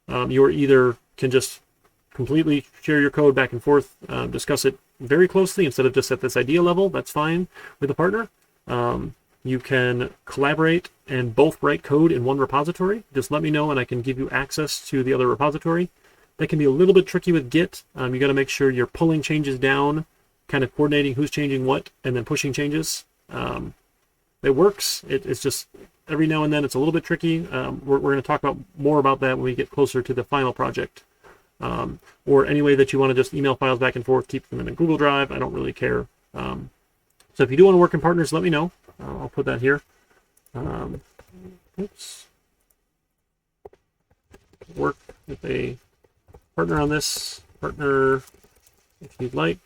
You either can just completely share your code back and forth, discuss it very closely instead of just at this idea level. That's fine with a partner. You can collaborate and both write code in one repository. Just let me know and I can give you access to the other repository. That can be a little bit tricky with Git. You got to make sure you're pulling changes down, kind of coordinating who's changing what, and then pushing changes. It works. It's just every now and then it's a little bit tricky. We're going to talk more about that when we get closer to the final project. Or any way that you want to just email files back and forth, keep them in a Google Drive. I don't really care. So if you do want to work in partners, let me know. I'll put that here. Oops. Work with a partner on this. Partner, if you'd like.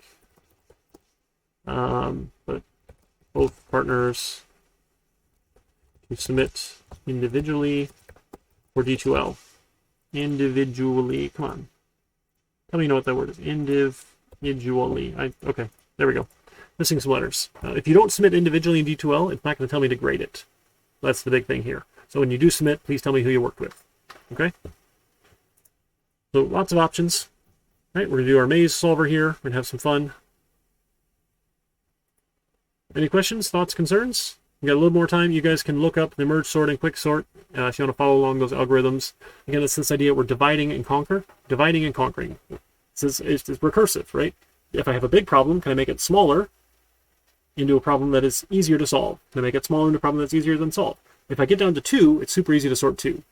But both partners to submit individually or D2L. Individually. Come on. Tell me you know what that word is. Individually. Okay, there we go. Missing some letters. If you don't submit individually in D2L, it's not going to tell me to grade it. That's the big thing here. So when you do submit, please tell me who you worked with. Okay? So lots of options. All right, we're going to do our maze solver here. We're going to have some fun. Any questions, thoughts, concerns? We got a little more time. You guys can look up the merge sort and quick sort if you want to follow along those algorithms. Again, it's this idea we're dividing and conquer. Dividing and conquering. It's recursive, right? If I have a big problem, can I make it smaller into a problem that is easier to solve? Can I make it smaller into a problem that's easier than solve? If I get down to 2, it's super easy to sort 2.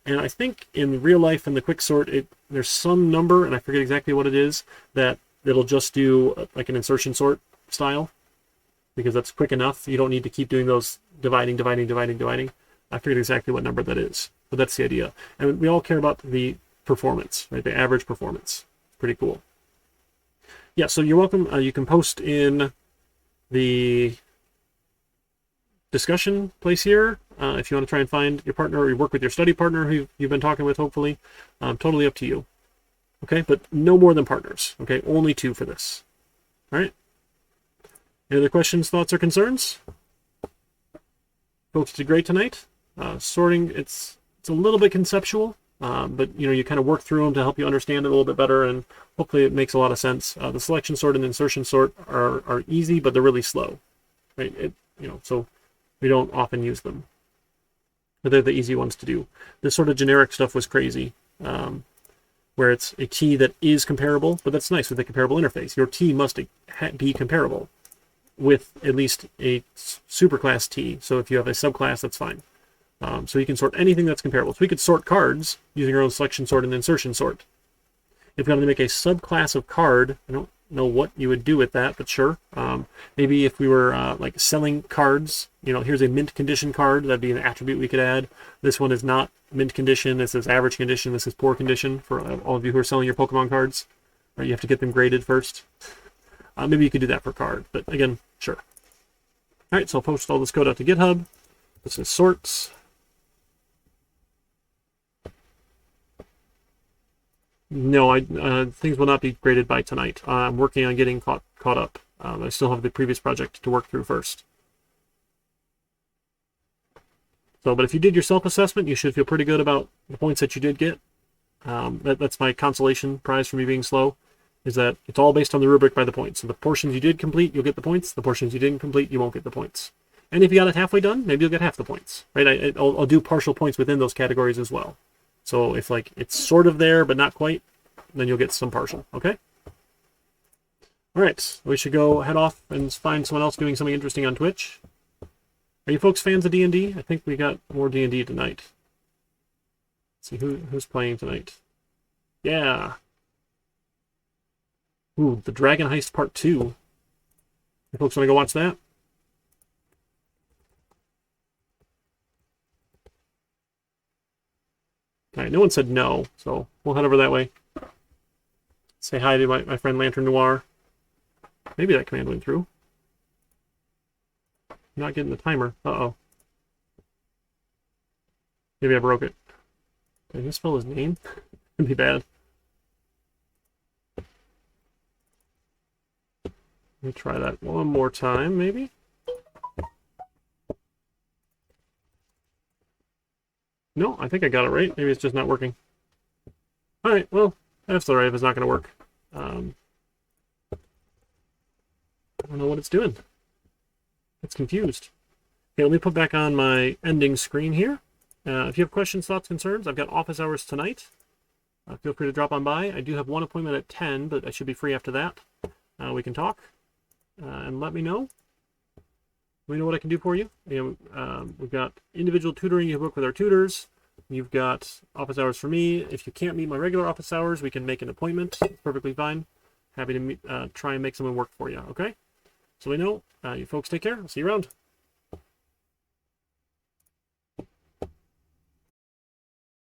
And I think in real life, in the quick sort, there's some number, and I forget exactly what it is, that it'll just do like an insertion sort style, because that's quick enough. You don't need to keep doing those dividing. I forget exactly what number that is, but that's the idea. And we all care about the performance, right? The average performance. Pretty cool. Yeah, so you're welcome. You can post in the discussion place here if you want to try and find your partner or you work with your study partner who you've been talking with, hopefully. Totally up to you. Okay, but no more than partners. Okay, only 2 for this. All right. Any other questions, thoughts, or concerns? Folks did great tonight. Sorting, it's a little bit conceptual, but you kind of work through them to help you understand it a little bit better, and hopefully it makes a lot of sense. The selection sort and insertion sort are easy, but they're really slow, right? So we don't often use them, but they're the easy ones to do. This sort of generic stuff was crazy, where it's a T that is comparable, but that's nice with a comparable interface. Your T must be comparable with at least a superclass T. So if you have a subclass, that's fine. So you can sort anything that's comparable. So we could sort cards using our own selection sort and insertion sort. If we wanted to make a subclass of card, I don't know what you would do with that, but sure. Maybe if we were like selling cards, here's a mint condition card, that'd be an attribute we could add. This one is not mint condition, this is average condition, this is poor condition for all of you who are selling your Pokemon cards. Right, you have to get them graded first. Maybe you could do that for card, but again, sure. All right, so I'll post all this code out to GitHub. This is sorts. No, things will not be graded by tonight. I'm working on getting caught up. I still have the previous project to work through first. So, but if you did your self-assessment, you should feel pretty good about the points that you did get. That's my consolation prize for me being slow, is that it's all based on the rubric by the points. So the portions you did complete, you'll get the points. The portions you didn't complete, you won't get the points. And if you got it halfway done, maybe you'll get half the points, right? I'll do partial points within those categories as well. So if it's sort of there, but not quite, then you'll get some partial, okay? All right, we should go head off and find someone else doing something interesting on Twitch. Are you folks fans of D&D? I think we got more D&D tonight. Let's see who's playing tonight. Yeah. Ooh, the Dragon Heist Part 2. You folks want to go watch that? All right, no one said no, so we'll head over that way. Say hi to my friend Lantern Noir. Maybe that command went through. I'm not getting the timer. Uh-oh. Maybe I broke it. Did I misspell his name? Could be bad. Let me try that one more time, maybe? No, I think I got it right. Maybe it's just not working. Alright, well, that's alright if it's not going to work. I don't know what it's doing. It's confused. Okay, let me put back on my ending screen here. If you have questions, thoughts, concerns, I've got office hours tonight. Feel free to drop on by. I do have one appointment at 10, but I should be free after that. We can talk and let me know. Let me know what I can do for you. We've got individual tutoring you book with our tutors. You've got office hours for me. If you can't meet my regular office hours, we can make an appointment. It's perfectly fine. Happy to try and make something work for you, okay? So we know. You folks take care. I'll see you around.